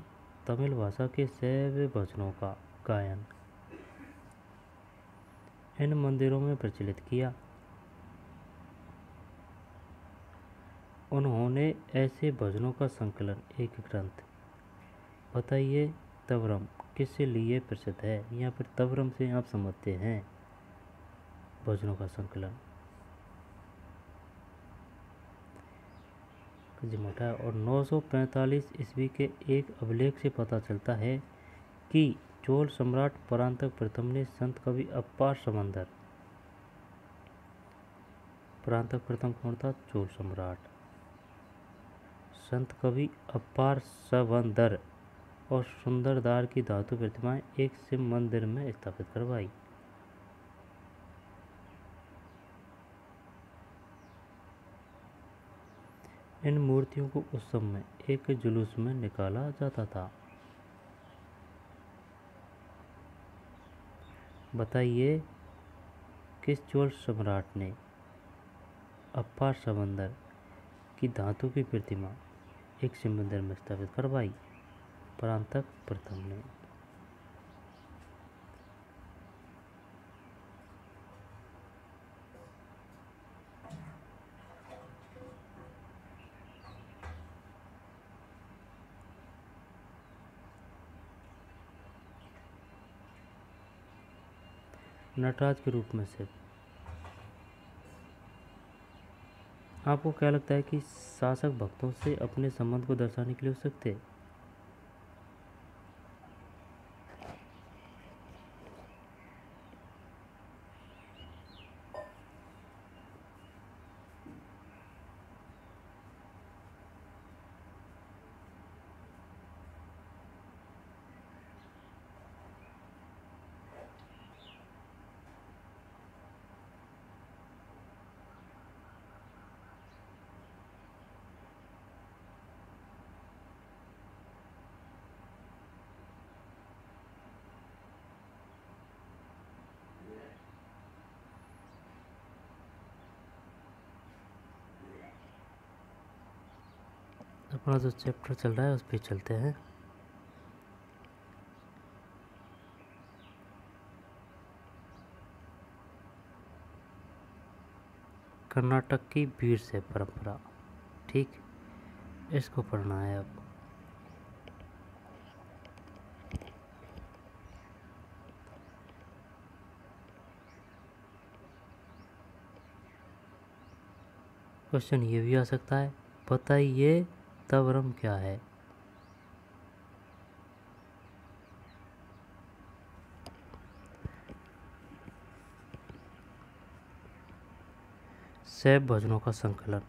[SPEAKER 1] तमिल भाषा के शैव भजनों का गायन इन मंदिरों में प्रचलित किया। उन्होंने ऐसे भजनों का संकलन एक ग्रंथ बताइए तवरम किससे लिए प्रसिद्ध है। यहाँ पर तवरम से आप समझते हैं भजनों का संकलन जिम्मा। और 945 ईस्वी के एक अभिलेख से पता चलता है कि चोल सम्राट परांतक प्रथम ने संत कवि अप्पार समंदर, परांतक प्रथम कौन था? चोल सम्राट। संत कवि अप्पार सवंदर और सुंदरदार की धातु प्रतिमाएं एक शिव मंदिर में स्थापित करवाई। इन मूर्तियों को उस समय एक जुलूस में निकाला जाता था। बताइए किस चोल सम्राट ने अप्पार समंदर की धातु की प्रतिमा एक शिव मंदिर में स्थापित करवाई? परांतक प्रथम ने। नटराज के रूप में शिव। आपको क्या लगता है कि शासक भक्तों से अपने संबंध को दर्शाने के लिए हो सकते? अपना जो चैप्टर चल रहा है उस पर चलते हैं। कर्नाटक की वीर शैव परंपरा, ठीक, इसको पढ़ना है अब। क्वेश्चन ये भी आ सकता है, बताइए तवरम क्या है? शैव भजनों का संकलन।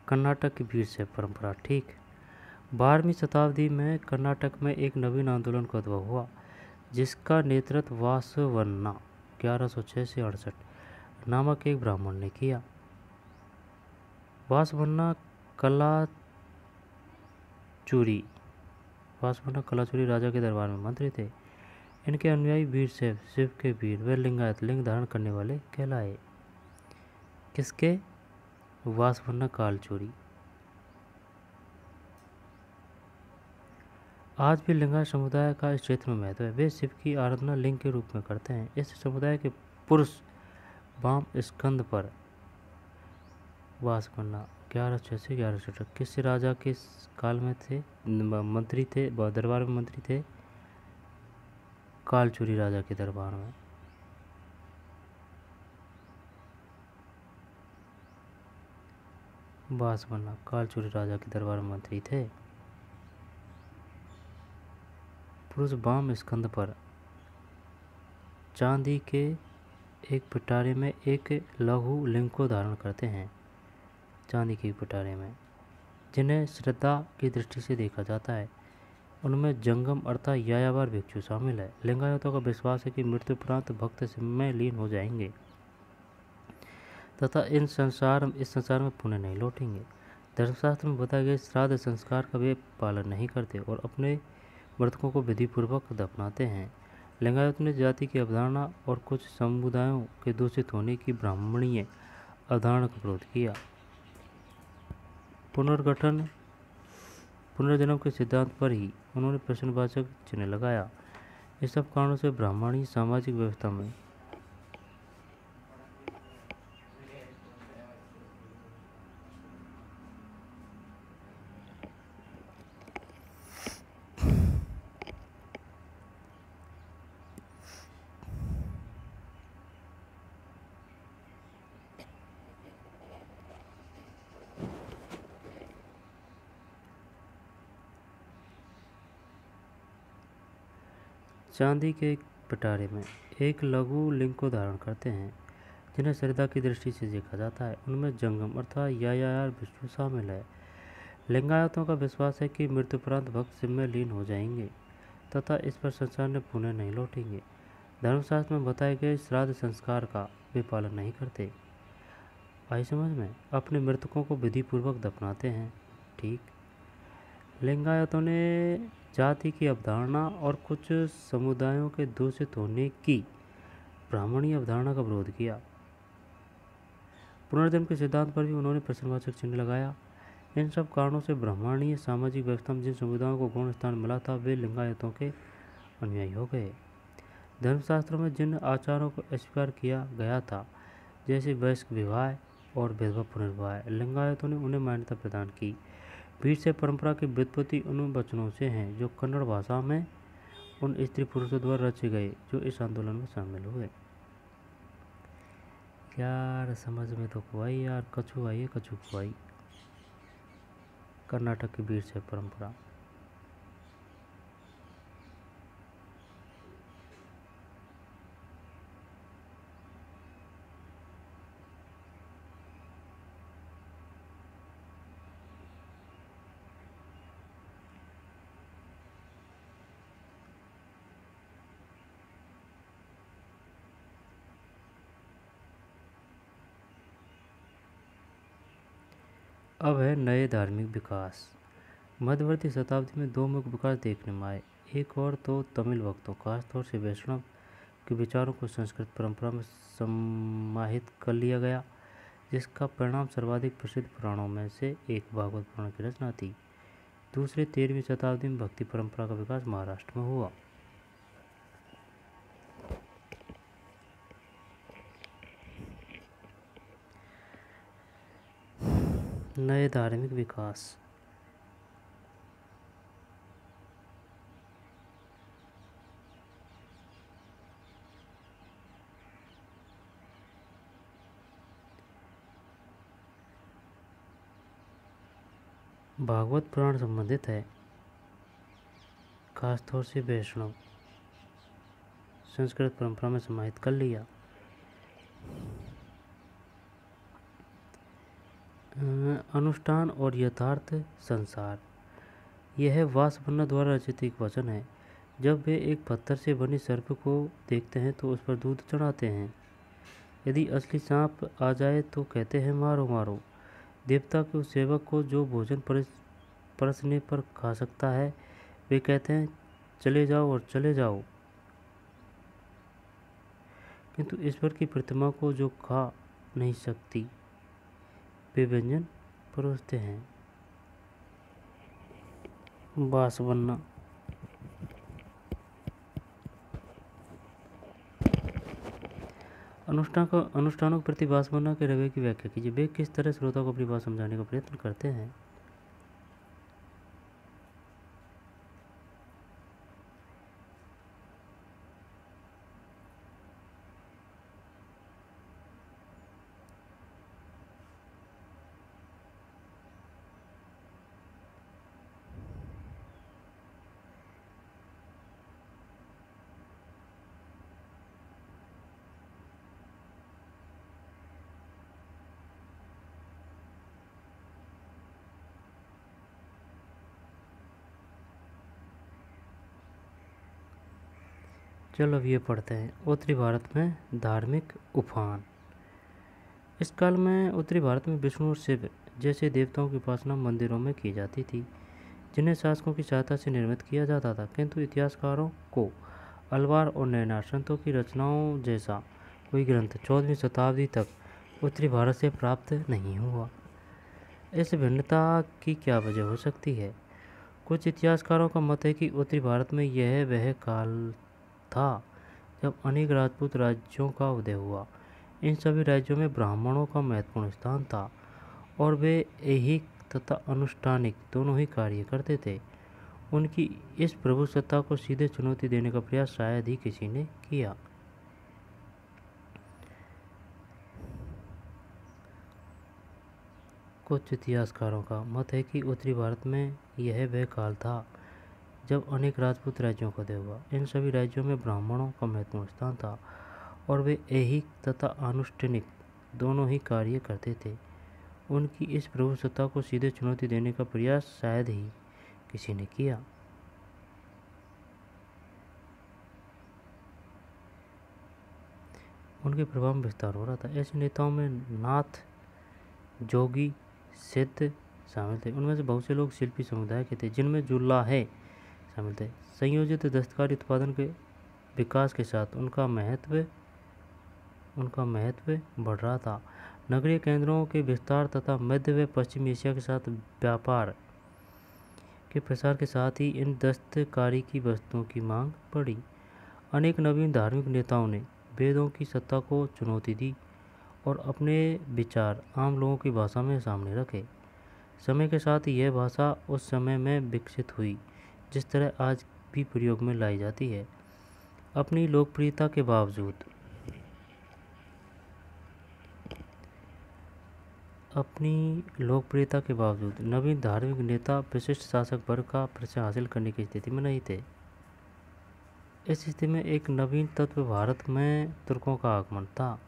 [SPEAKER 1] कर्नाटक की वीर शैव परंपरा, ठीक। 12वीं शताब्दी में कर्नाटक में एक नवीन आंदोलन का उद्भव हुआ जिसका नेतृत्व वासवन्ना 1106 से 68 नामक एक ब्राह्मण ने किया। वासवन्ना कलाचुरी राजा के दरबार में मंत्री थे। इनके अनुयायी वीर शैव, शिव के वीर व लिंगायत, लिंग धारण करने वाले कहलाए। किसके? वासवन्ना कालचुरी। आज भी लिंगायत समुदाय का इस क्षेत्र में महत्व है। वे शिव की आराधना लिंग के रूप में करते हैं। इस समुदाय के पुरुष वाम स्कंद पर वास करना 1106 से 1167 किस राजा के काल में थे, मंत्री थे, दरबार में मंत्री थे? कालचूरी राजा के दरबार में। वास बनना कालचूरी राजा के दरबार में मंत्री थे। पुरुष वाम स्कंद पर चांदी के एक पिटारे में एक लघु लिंग को धारण करते हैं, चांदी के पिटारे में, जिन्हें श्रद्धा की दृष्टि से देखा जाता है। उनमें जंगम अर्थात यायावर भिक्षु शामिल है। लिंगायतों का विश्वास है कि मृत्यु उपरांत भक्त में लीन हो जाएंगे तथा इस संसार में पुनः नहीं लौटेंगे। धर्मशास्त्र में बताए गए श्राद्ध संस्कार का वे पालन नहीं करते और अपने मृतकों को विधिपूर्वक दफनाते हैं। लिंगायत ने जाति की अवधारणा और कुछ समुदायों के दूषित होने की ब्राह्मणीय अवधारणा का विरोध किया। पुनर्जन्म के सिद्धांत पर ही उन्होंने प्रश्नवाचक चिन्ह लगाया। इस सब कारणों से ब्राह्मणी सामाजिक व्यवस्था में चांदी के पिटारे में एक लघु लिंग को धारण करते हैं, जिन्हें श्रद्धा की दृष्टि से देखा जाता है। उनमें जंगम अर्थात यायावर विष्णु शामिल है। लिंगायतों का विश्वास है कि मृत्युपरांत भक्त शिव में लीन हो जाएंगे तथा इस पर संसार में पुनः नहीं लौटेंगे। धर्मशास्त्र में बताए गए श्राद्ध संस्कार का वे पालन नहीं करते। आई समझ में? अपने मृतकों को विधिपूर्वक दफनाते हैं। ठीक। लिंगायतों ने जाति की अवधारणा और कुछ समुदायों के दूषित होने की ब्राह्मणी अवधारणा का विरोध किया। पुनर्जन्म के सिद्धांत पर भी उन्होंने प्रश्नवाचक चिन्ह लगाया। इन सब कारणों से ब्राह्मणीय सामाजिक व्यवस्था में जिन समुदायों को गौण स्थान मिला था वे लिंगायतों के अनुयायी हो गए। धर्मशास्त्रों में जिन आचारों को अस्वीकार किया गया था, जैसे वयस्क विवाह और विधवा पुनर्विवाह, लिंगायतों ने उन्हें मान्यता प्रदान की। वीर से परंपरा की व्युत्पत्ति उन वचनों से हैं जो कन्नड़ भाषा में उन स्त्री पुरुषों द्वारा रचे गए जो इस आंदोलन में शामिल हुए। यार समझ में तो खुआई यार, कछु आई है, कछु खुआई। कर्नाटक की वीर से परंपरा। अब है नए धार्मिक विकास। मध्यवर्ती शताब्दी में दो मुख्य विकास देखने में आए। एक और तो तमिल भक्तों, खासतौर से वैष्णव के विचारों को संस्कृत परंपरा में समाहित कर लिया गया, जिसका परिणाम सर्वाधिक प्रसिद्ध पुराणों में से एक भागवत पुराण की रचना थी। दूसरे 13वीं शताब्दी में भक्ति परंपरा का विकास महाराष्ट्र में हुआ। नए धार्मिक विकास। भागवत पुराण संबंधित है, खासतौर से वैष्णव, संस्कृत परंपरा में समाहित कर लिया। अनुष्ठान और यथार्थ संसार। यह वासवन्ना द्वारा रचित एक वचन है। जब वे एक पत्थर से बने सर्प को देखते हैं तो उस पर दूध चढ़ाते हैं। यदि असली सांप आ जाए तो कहते हैं मारो मारो। देवता के उस सेवक को जो भोजन परसने पर खा सकता है, वे कहते हैं चले जाओ और चले जाओ। किंतु ईश्वर की प्रतिमा को जो खा नहीं सकती, वे व्यंजन परोसते हैं। वासवन्ना। अनुष्ठानों के प्रति बासमन्ना के रवैये की व्याख्या कीजिए। वे किस तरह श्रोता को अपनी बात समझाने का प्रयत्न करते हैं? चलो अब ये पढ़ते हैं। उत्तरी भारत में धार्मिक उफान। इस काल में उत्तरी भारत में विष्णु और शिव जैसे देवताओं की उपासना मंदिरों में की जाती थी, जिन्हें शासकों की सहायता से निर्मित किया जाता था। किंतु इतिहासकारों को अलवार और नैनार संतों की रचनाओं जैसा कोई ग्रंथ 14वीं शताब्दी तक उत्तरी भारत से प्राप्त नहीं हुआ। इस भिन्नता की क्या वजह हो सकती है? कुछ इतिहासकारों का मत है कि उत्तरी भारत में यह वह काल था जब अनेक राजपूत राज्यों का उदय हुआ। इन सभी राज्यों में ब्राह्मणों का महत्वपूर्ण स्थान था और वे ऐहिक तथा अनुष्ठानिक दोनों ही कार्य करते थे। उनकी इस प्रभुसत्ता को सीधे चुनौती देने का प्रयास शायद ही किसी ने किया। कुछ इतिहासकारों का मत है कि उत्तरी भारत में यह वह काल था जब अनेक राजपूत राज्यों का उदय हुआ। इन सभी राज्यों में ब्राह्मणों का महत्वपूर्ण स्थान था और वे ऐहिक तथा अनुष्ठानिक दोनों ही कार्य करते थे। उनकी इस प्रभुसत्ता को सीधे चुनौती देने का प्रयास शायद ही किसी ने किया। उनके प्रभाव में विस्तार हो रहा था। ऐसे नेताओं में नाथ, जोगी, सिद्ध शामिल थे। उनमें से बहुत से लोग शिल्पी समुदाय के थे, जिनमें जुल्लाहे शामिल थे। संयोजित दस्तकारी उत्पादन के विकास के साथ उनका महत्व बढ़ रहा था। नगरीय केंद्रों के विस्तार तथा मध्य व पश्चिम एशिया के साथ व्यापार के प्रसार के साथ ही इन दस्तकारी की वस्तुओं की मांग बढ़ी। अनेक नवीन धार्मिक नेताओं ने वेदों की सत्ता को चुनौती दी और अपने विचार आम लोगों की भाषा में सामने रखे। समय के साथ यह भाषा उस समय में विकसित हुई जिस तरह आज भी प्रयोग में लाई जाती है। अपनी लोकप्रियता के बावजूद नवीन धार्मिक नेता विशिष्ट शासक वर्ग का प्रशंसा हासिल करने की स्थिति में नहीं थे। इस स्थिति में एक नवीन तत्व भारत में तुर्कों का आगमन था,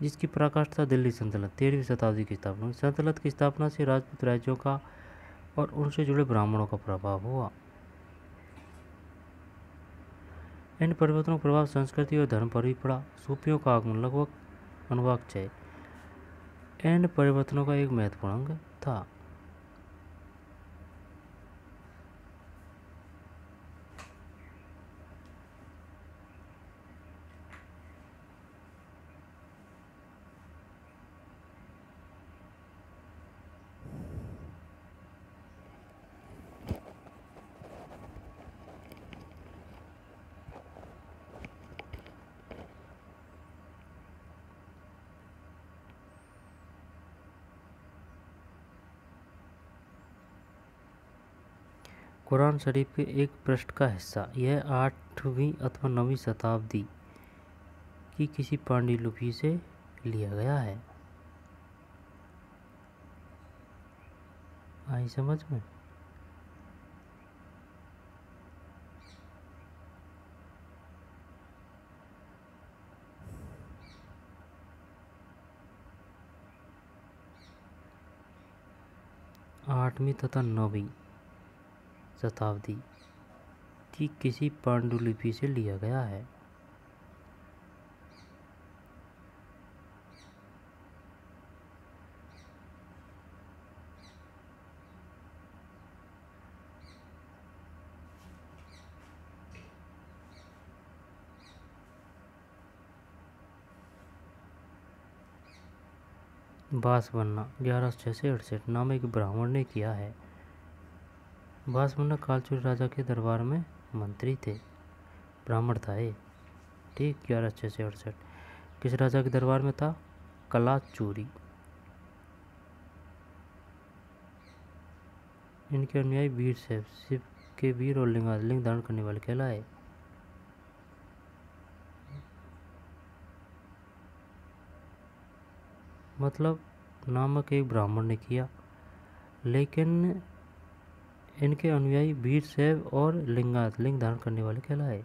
[SPEAKER 1] जिसकी पराकाष्ठा दिल्ली सल्तनत 13वीं शताब्दी की स्थापना हुई। सल्तनत की स्थापना से राजपूत राज्यों का और उनसे जुड़े ब्राह्मणों का प्रभाव हुआ। इन परिवर्तनों का प्रभाव संस्कृति और धर्म पर भी पड़ा। सूफियों का आगमन लगभग अनुवाक्च है। इन परिवर्तनों का एक महत्वपूर्ण अंग था। कुरान शरीफ के एक पृष्ठ का हिस्सा। यह 8वीं अथवा 9वीं शताब्दी की किसी पांडुलिपि से लिया गया है। आई समझ में? आठवीं तथा 9वीं शताब्दी की किसी पांडुलिपि से लिया गया है। बासवन्ना 1106 से 68 नाम एक ब्राह्मण ने किया है। बासवन्ना कालचूर राजा के दरबार में मंत्री थे। ब्राह्मण था ये। ठीक, 1168। किस राजा के दरबार में था? कलाचूरी। इनके अनुयायी वीर शैव, शिव के वीर और लिंग धारण करने वाले कहलाए। मतलब नामक एक ब्राह्मण ने किया, लेकिन इनके अनुयायी वीर शैव और लिंग धारण करने वाले कहलाए।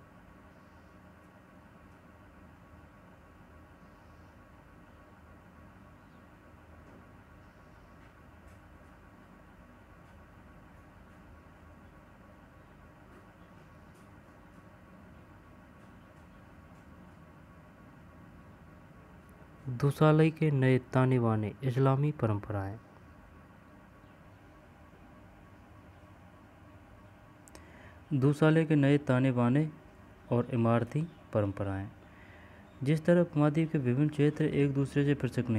[SPEAKER 1] दुसालई के नए ताने बाने इस्लामी परंपराएं। दुसाले के नए ताने बाने और इमारती परंपराएं। जिस तरह उपमहाद्वीप के विभिन्न क्षेत्र एक दूसरे से पृथक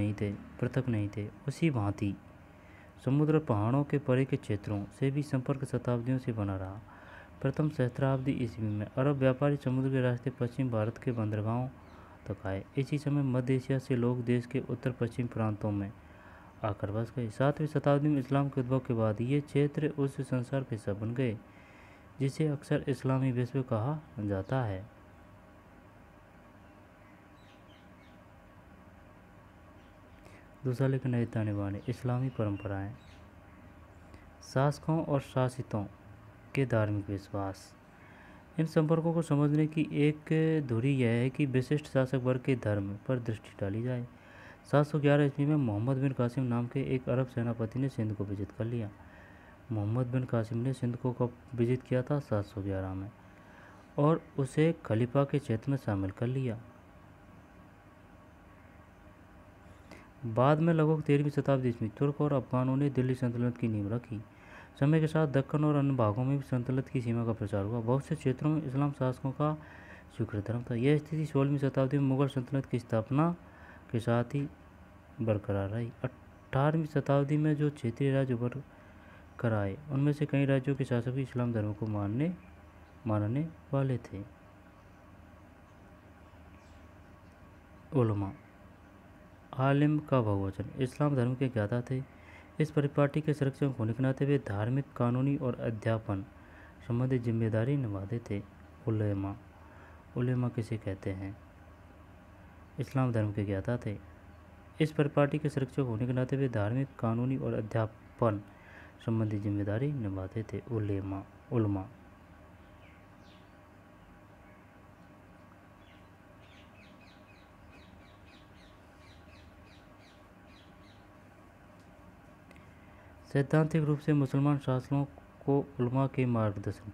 [SPEAKER 1] नहीं थे, उसी भांति समुद्र और पहाड़ों के परे के क्षेत्रों से भी संपर्क शताब्दियों से बना रहा। प्रथम सहस्त्राब्दी ईस्वी में अरब व्यापारी समुद्र के रास्ते पश्चिम भारत के बंदरगाहों तक आए। इसी समय मध्य एशिया से लोग देश के उत्तर पश्चिम प्रांतों में आकर बस गए। 7वीं शताब्दी में इस्लाम के उद्भव के बाद ये क्षेत्र उस संसार का हिस्सा बन गए जिसे अक्सर इस्लामी विश्व कहा जाता है। दुसाले के नए ताने बाने इस्लामी परंपराएं। शासकों और शासितों के धार्मिक विश्वास। इन संपर्कों को समझने की एक धुरी यह है कि विशिष्ट शासक वर्ग के धर्म पर दृष्टि डाली जाए। 711 ईस्वी में मोहम्मद बिन कासिम नाम के एक अरब सेनापति ने सिंध को विजित कर लिया। मोहम्मद बिन कासिम ने सिंध को कब विजित किया था? 711 में, और उसे खलीफा के क्षेत्र में शामिल कर लिया। बाद में लगभग 13वीं शताब्दी में तुर्क और अफगानों ने दिल्ली सल्तनत की नींव रखी। समय के साथ दक्कन और अन्य भागों में भी सल्तनत की सीमा का प्रचार हुआ। बहुत से क्षेत्रों में इस्लाम शासकों का स्वीकृत धर्म था। यह स्थिति 16वीं शताब्दी में मुगल सल्तनत की स्थापना के साथ ही बरकरार रही। 18वीं शताब्दी में जो क्षेत्रीय राज्य उभर कर आए, उनमें से कई राज्यों के शासक भी इस्लाम धर्म को मानने वाले थे। उलमा, आलिम का बहुवचन, इस्लाम धर्म के ज्ञाता थे। इस परिपाटी के संरक्षक होने के नाते वे धार्मिक, कानूनी और अध्यापन संबंधी जिम्मेदारी निभाते थे। उलेमा किसे कहते हैं? इस्लाम धर्म के ज्ञाता थे। इस परिपाटी के संरक्षक होने के नाते वे धार्मिक, कानूनी और अध्यापन संबंधी जिम्मेदारी निभाते थे। उलमा। सैद्धांतिक रूप से मुसलमान शासकों को उलमा के मार्गदर्शन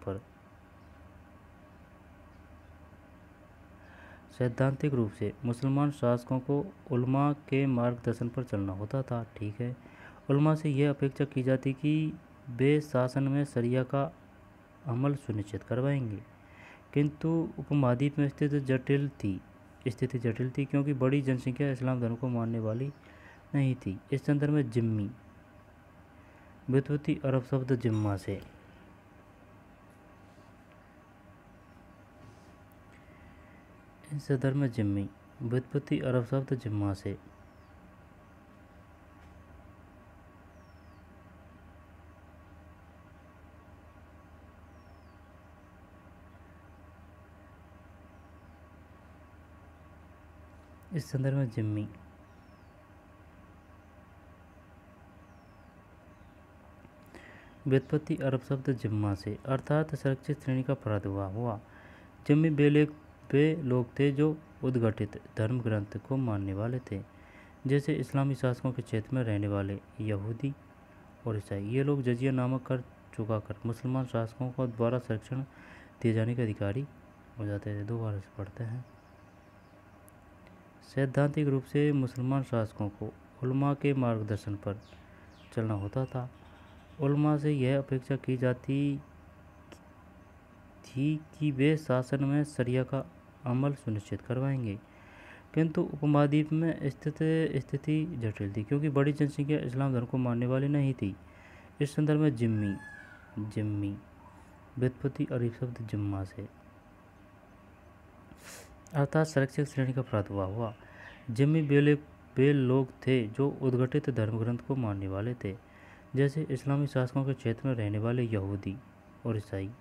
[SPEAKER 1] पर चलना होता था। ठीक है, उलमा से यह अपेक्षा की जाती कि वे शासन में शरिया का अमल सुनिश्चित करवाएंगे, किंतु उपमहाद्वीप में स्थिति जटिल थी क्योंकि बड़ी जनसंख्या इस्लाम धर्म को मानने वाली नहीं थी। इस संदर्भ में जिम्मी व्युत्पत्ति अरब शब्द जिम्मा से इस संदर्भ में जिम्मी व्युत्पत्ति अरब शब्द जिम्मा से इस संदर्भ में जिम्मी व्युत्पत्ति अरब शब्द जिम्मा से अर्थात संरक्षित श्रेणी का प्रादुर्भाव हुआ। जिम्मी वे लोग थे जो उद्घटित धर्म ग्रंथ को मानने वाले थे, जैसे इस्लामी शासकों के क्षेत्र में रहने वाले यहूदी और ईसाई। ये लोग जजिया नामक कर चुका कर मुसलमान शासकों को द्वारा संरक्षण दिए जाने के अधिकारी हो जाते थे। दोबारा से पढ़ते हैं। सैद्धांतिक रूप से मुसलमान शासकों को उलमा के मार्गदर्शन पर चलना होता था। उलमा से यह अपेक्षा की जाती थी कि वे शासन में शरिया का अमल सुनिश्चित करवाएंगे, किंतु उपमहाद्वीप में स्थिति जटिल थी क्योंकि बड़ी जनसंख्या इस्लाम धर्म को मानने वाली नहीं थी। इस संदर्भ में जिम्मी व्युत्पत्ति अरबी शब्द जिम्मा से अर्थात शैक्षिक श्रेणी का प्रादुर्भाव हुआ। जिम्मी वे लोग थे जो उद्घटित धर्मग्रंथ को मानने वाले थे, जैसे इस्लामी शासकों के क्षेत्र में रहने वाले यहूदी और ईसाई।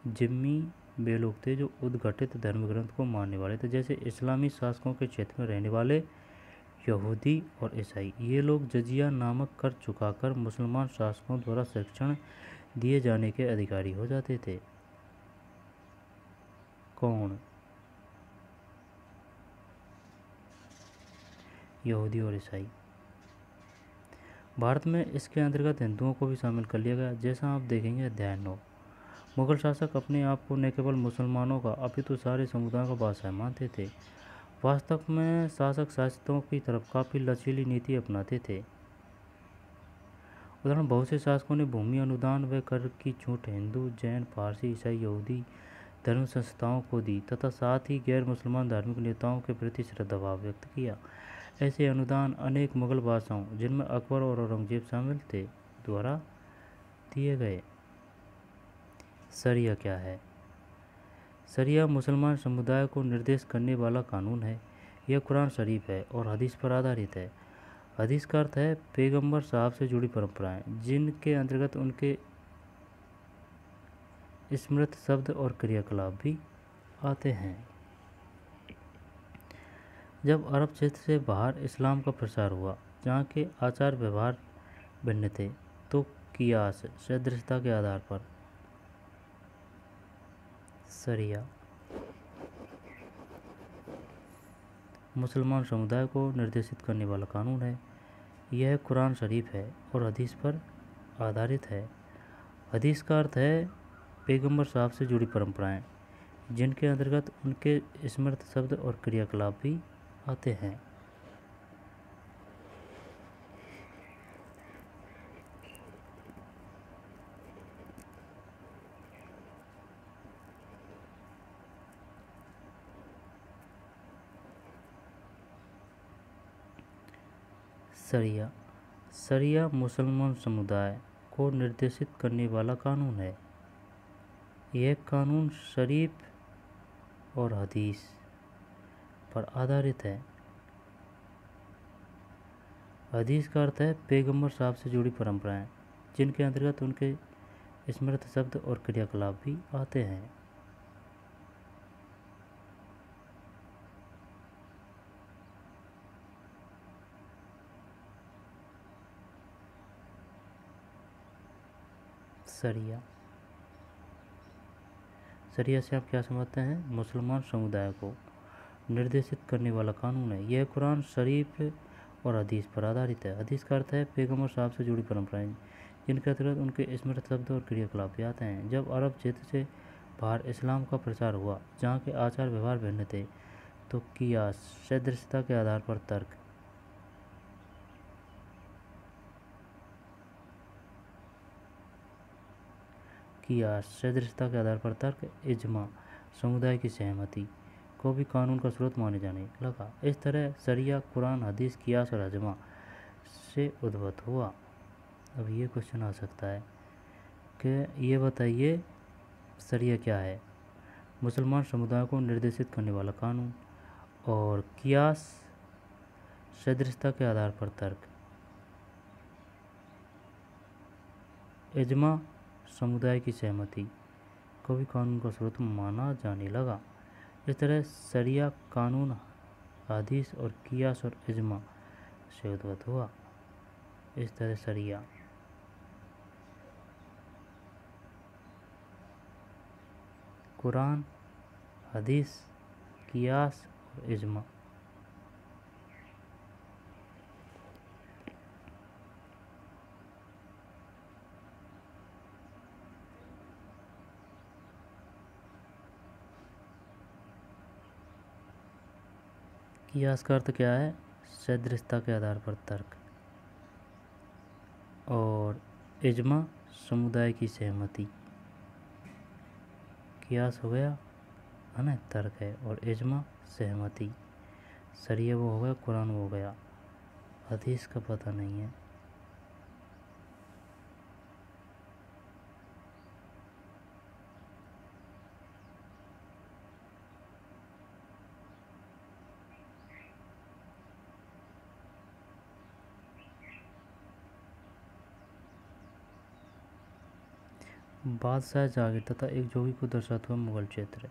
[SPEAKER 1] जिम्मी वे लोग थे जो उद्घटित धर्मग्रंथ को मानने वाले थे, जैसे इस्लामी शासकों के क्षेत्र में रहने वाले यहूदी और ईसाई। ये लोग जजिया नामक कर चुकाकर मुसलमान शासकों द्वारा शिक्षण दिए जाने के अधिकारी हो जाते थे। कौन? यहूदी और ईसाई। भारत में इसके अंतर्गत हिंदुओं को भी शामिल कर लिया गया, जैसा आप देखेंगे अध्याय 9। मुगल शासक अपने आप को न केवल मुसलमानों का अपितु सारे समुदायों का बादशाह मानते थे। वास्तव में शासक शासितों की तरफ काफ़ी लचीली नीति अपनाते थे। उदाहरण, बहुत से शासकों ने भूमि अनुदान व कर की छूट हिंदू, जैन, पारसी, ईसाई, यहूदी धर्म संस्थाओं को दी तथा साथ ही गैर मुसलमान धार्मिक नेताओं के प्रति श्रद्धाभाव व्यक्त किया। ऐसे अनुदान अनेक मुगल बादशाहों, जिनमें अकबर और औरंगजेब शामिल थे, द्वारा दिए गए। शरिया क्या है? शरिया मुसलमान समुदाय को निर्देश करने वाला कानून है। यह कुरान शरीफ है और हदीस पर आधारित है। हदीस का अर्थ है पैगंबर साहब से जुड़ी परंपराएं, जिनके अंतर्गत उनके स्मृत शब्द और क्रियाकलाप भी आते हैं। जब अरब क्षेत्र से बाहर इस्लाम का प्रसार हुआ, जहाँ के आचार व्यवहार भिन्न थे, तो कियास सदृशता के आधार पर शरिया मुसलमान समुदाय को निर्देशित करने वाला कानून है। यह कुरान शरीफ है और हदीस पर आधारित है। हदीस का अर्थ है पैगंबर साहब से जुड़ी परंपराएं, जिनके अंतर्गत उनके स्मृत शब्द और क्रियाकलाप भी आते हैं। शरिया शरिया मुसलमान समुदाय को निर्देशित करने वाला कानून है। यह कानून शरीफ और हदीस पर आधारित है। हदीस का अर्थ है पैगंबर साहब से जुड़ी परंपराएं, जिनके अंतर्गत उनके स्मृत शब्द और क्रियाकलाप भी आते हैं। शरिया शरिया से आप क्या समझते हैं? मुसलमान समुदाय को निर्देशित करने वाला कानून है। यह कुरान शरीफ और हदीस पर आधारित है। हदीस का अर्थ है पैगंबर साहब से जुड़ी परंपराएं, जिनके अंतर्गत उनके स्मृत शब्द और क्रियाकलाप भी आते हैं। जब अरब क्षेत्र से बाहर इस्लाम का प्रचार हुआ, जहाँ के आचार व्यवहार भिन्न थे, तो कियास सदृशता के आधार पर तर्क सदृशता के आधार पर तर्क, इज्मा समुदाय की सहमति को भी कानून का स्रोत माने जाने लगा। इस तरह शरिया कुरान, हदीस, कियास और इज्मा से उद्भूत हुआ। अब ये क्वेश्चन आ सकता है कि ये बताइए शरिया क्या है? मुसलमान समुदाय को निर्देशित करने वाला कानून, और कियास सदृशता के आधार पर तर्क, इज्मा समुदाय की सहमति को भी कानून का स्रोत माना जाने लगा। इस तरह शरिया कानून, हदीस और कियास और इज्मा से उद्भूत हुआ। इस तरह शरिया कुरान, हदीस, कियास और इज्मा। कियास का अर्थ क्या है? सदृशता के आधार पर तर्क, और इज्मा समुदाय की सहमति। कियास हो गया है ना, तर्क है, और इज्मा सहमति। शरिया वो हो गया, कुरान वो हो गया, हदीस का पता नहीं है। बादशाह जागीर तथा एक जोगी को दर्शाता हुआ मुगल क्षेत्र।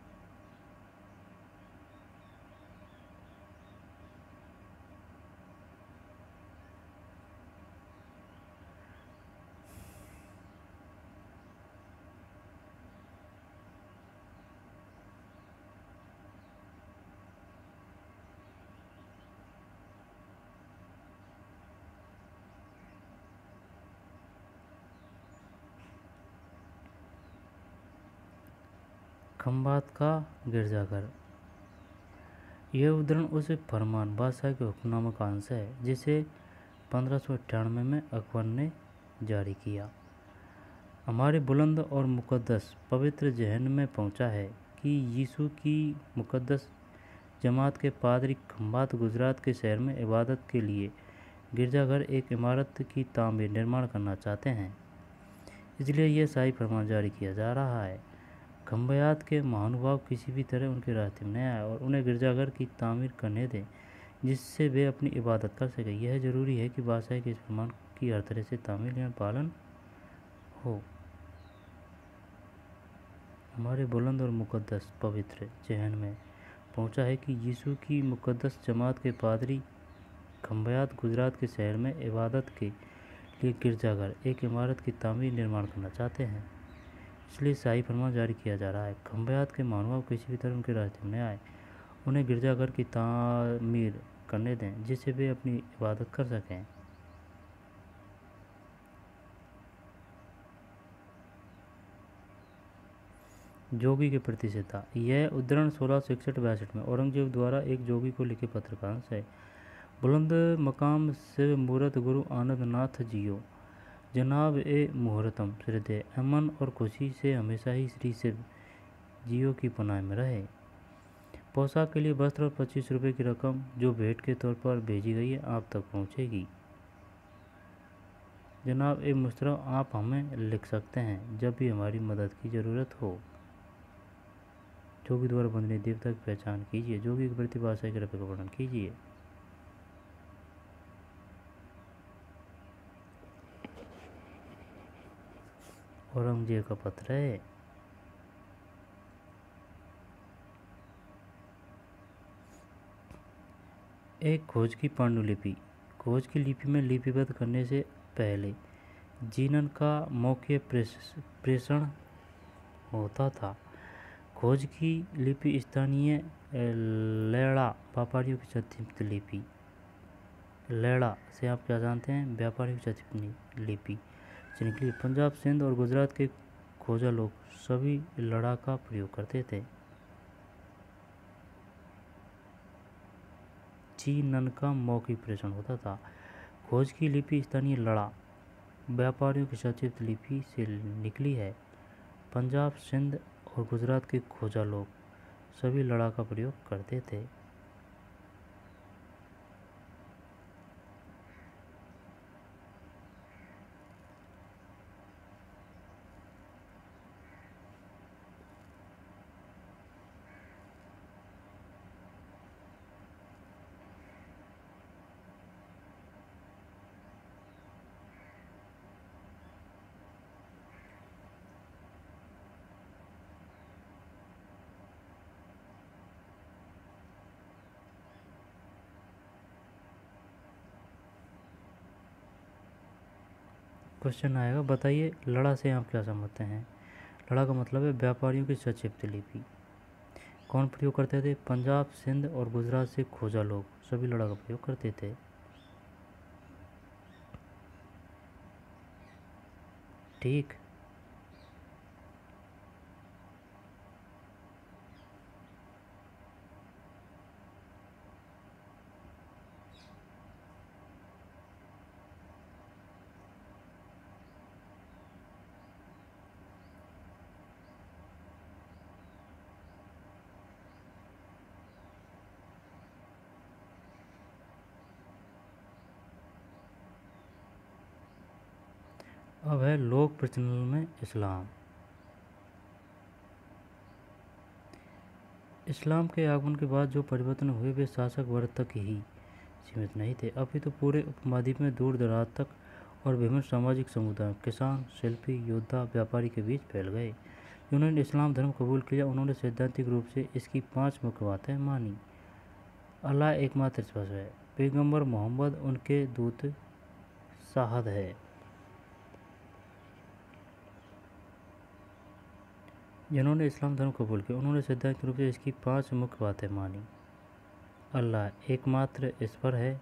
[SPEAKER 1] खंबात का गिरजाघर। यह उद्धरण उस फरमान बादशाह के हुक्मनामे का अंश है जिसे 1598 में अकबर ने जारी किया। हमारे बुलंद और मुक़द्दस पवित्र ज़हन में पहुंचा है कि यीशु की मुक़द्दस जमात के पादरी खंबात गुजरात के शहर में इबादत के लिए गिरजाघर एक इमारत की तामीर निर्माण करना चाहते हैं, इसलिए यह शाही फरमान जारी किया जा रहा है। खंबात के महानुभाव किसी भी तरह उनके रास्ते में न आए और उन्हें गिरजाघर की तामीर करने दें जिससे वे अपनी इबादत कर सकें। यह जरूरी है कि बादशाह के इस फरमान की हर तरह से तामील या पालन हो। हमारे बुलंद और मुक़द्दस पवित्र ज़हन में पहुंचा है कि यीशु की मुक़द्दस जमात के पादरी खंबात गुजरात के शहर में इबादत के लिए गिरजाघर एक इमारत की तामीर निर्माण करना चाहते हैं, इसलिए शाही फरमान जारी किया जा रहा है। खंबात के महानुभाव किसी भी तरह उनके रास्ते में न आए, उन्हें गिरजाघर की तामीर करने दें जिससे वे अपनी इबादत कर सकें। जोगी के प्रति श्रद्धा। यह उद्धरण 1661-62 में औरंगजेब द्वारा एक जोगी को लिखे पत्र का अंश है। बुलंद मकाम शिव मूर्त गुरु आनंद नाथ जियो, जनाब ए मुहूर्तम श्रद्धेय अमन और खुशी से हमेशा ही श्री शिव जियो की पनाह में रहे। पोशाक के लिए वस्त्र और 25 रुपये की रकम जो भेंट के तौर पर भेजी गई है आप तक पहुंचेगी। जनाब ए मुस्तरम, आप हमें लिख सकते हैं जब भी हमारी मदद की ज़रूरत हो। जोगी द्वारा बंधनीय देवता की पहचान कीजिए। जोगी की प्रतिभाषा के रफे का वर्णन कीजिए। औरंगजेब का पत्र है। एक खोज की पांडुलिपि। खोज की लिपि में लिपिबद्ध करने से पहले जीनन का मौखिक प्रेषण होता था। खोज की लिपि स्थानीय लैड़ा व्यापारियों की संक्षिप्त लिपि। लैड़ा से आप क्या जानते हैं? व्यापारियों की संक्षिप्त लिपि से निकली। पंजाब, सिंध और गुजरात के खोजा लोग सभी लड़ा का प्रयोग करते थे। जीनन का मौखिक प्रेषण होता था। खोज की लिपि स्थानीय लड़ा व्यापारियों की संक्षिप्त लिपि से निकली है। पंजाब, सिंध और गुजरात के खोजा लोग सभी लड़ा का प्रयोग करते थे। क्वेश्चन आएगा, बताइए लड़ा से आप क्या समझते हैं? लड़ा का मतलब है व्यापारियों की संक्षिप्त लिपि। कौन प्रयोग करते थे? पंजाब, सिंध और गुजरात से खोजा लोग सभी लड़ा का प्रयोग करते थे। ठीक। अब है लोक प्रचलन में इस्लाम। इस्लाम के आगमन के बाद जो परिवर्तन हुए वे शासक वर्ग तक ही सीमित नहीं थे, अभी तो पूरे उपमहाद्वीप में दूर दराज तक और विभिन्न सामाजिक समुदायों किसान, शिल्पी, योद्धा, व्यापारी के बीच फैल गए। जिन्होंने इस्लाम धर्म कबूल किया उन्होंने सैद्धांतिक रूप से इसकी 5 मुख्य बातें मानी। अल्लाह एकमात्र ईश्वर है, पैगंबर मोहम्मद उनके दूत शाहद है। जिन्होंने इस्लाम धर्म कबूल किया उन्होंने सैद्धांतिक रूप से इसकी 5 मुख्य बातें मानी। अल्लाह एकमात्र ईश्वर है।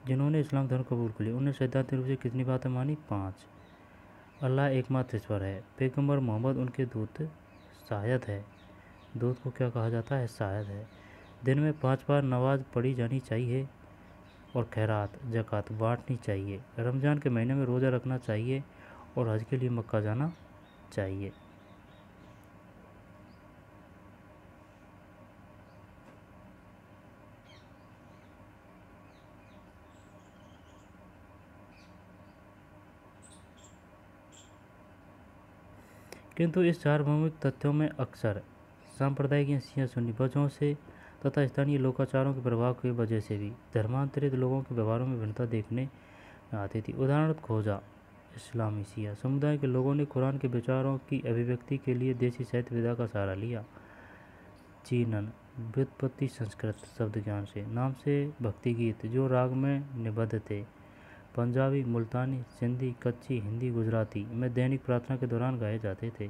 [SPEAKER 1] जिन्होंने इस्लाम धर्म कबूल किया उन्होंने सैद्धांतिक रूप से कितनी बातें मानी? 5। अल्लाह एकमात्र ईश्वर है, पैगंबर मोहम्मद उनके दूत शायद है। दूत को क्या कहा जाता है? शायद है। दिन में 5 बार नमाज पढ़ी जानी चाहिए और खैरात ज़कात बांटनी चाहिए। रमज़ान के महीने में रोज़ा रखना चाहिए और हज के लिए मक्का जाना चाहिए। किंतु इस सार्वभौमिक तथ्यों में अक्सर सांप्रदायिक या शिया सुन्नी वजहों से तथा स्थानीय लोकाचारों के प्रभाव की वजह से भी धर्मांतरित लोगों के व्यवहारों में भिन्नता देखने में आती थी। उदाहरण खोजा इस्लामी शिया समुदाय के लोगों ने कुरान के विचारों की अभिव्यक्ति के लिए देसी साहित्य विधा का सहारा लिया। चीनन व्युत्पत्ति संस्कृत शब्द ज्ञान से नाम से भक्ति गीत जो राग में निबद्ध थे, पंजाबी, मुल्तानी, सिंधी, कच्ची, हिंदी, गुजराती में दैनिक प्रार्थना के दौरान गाए जाते थे।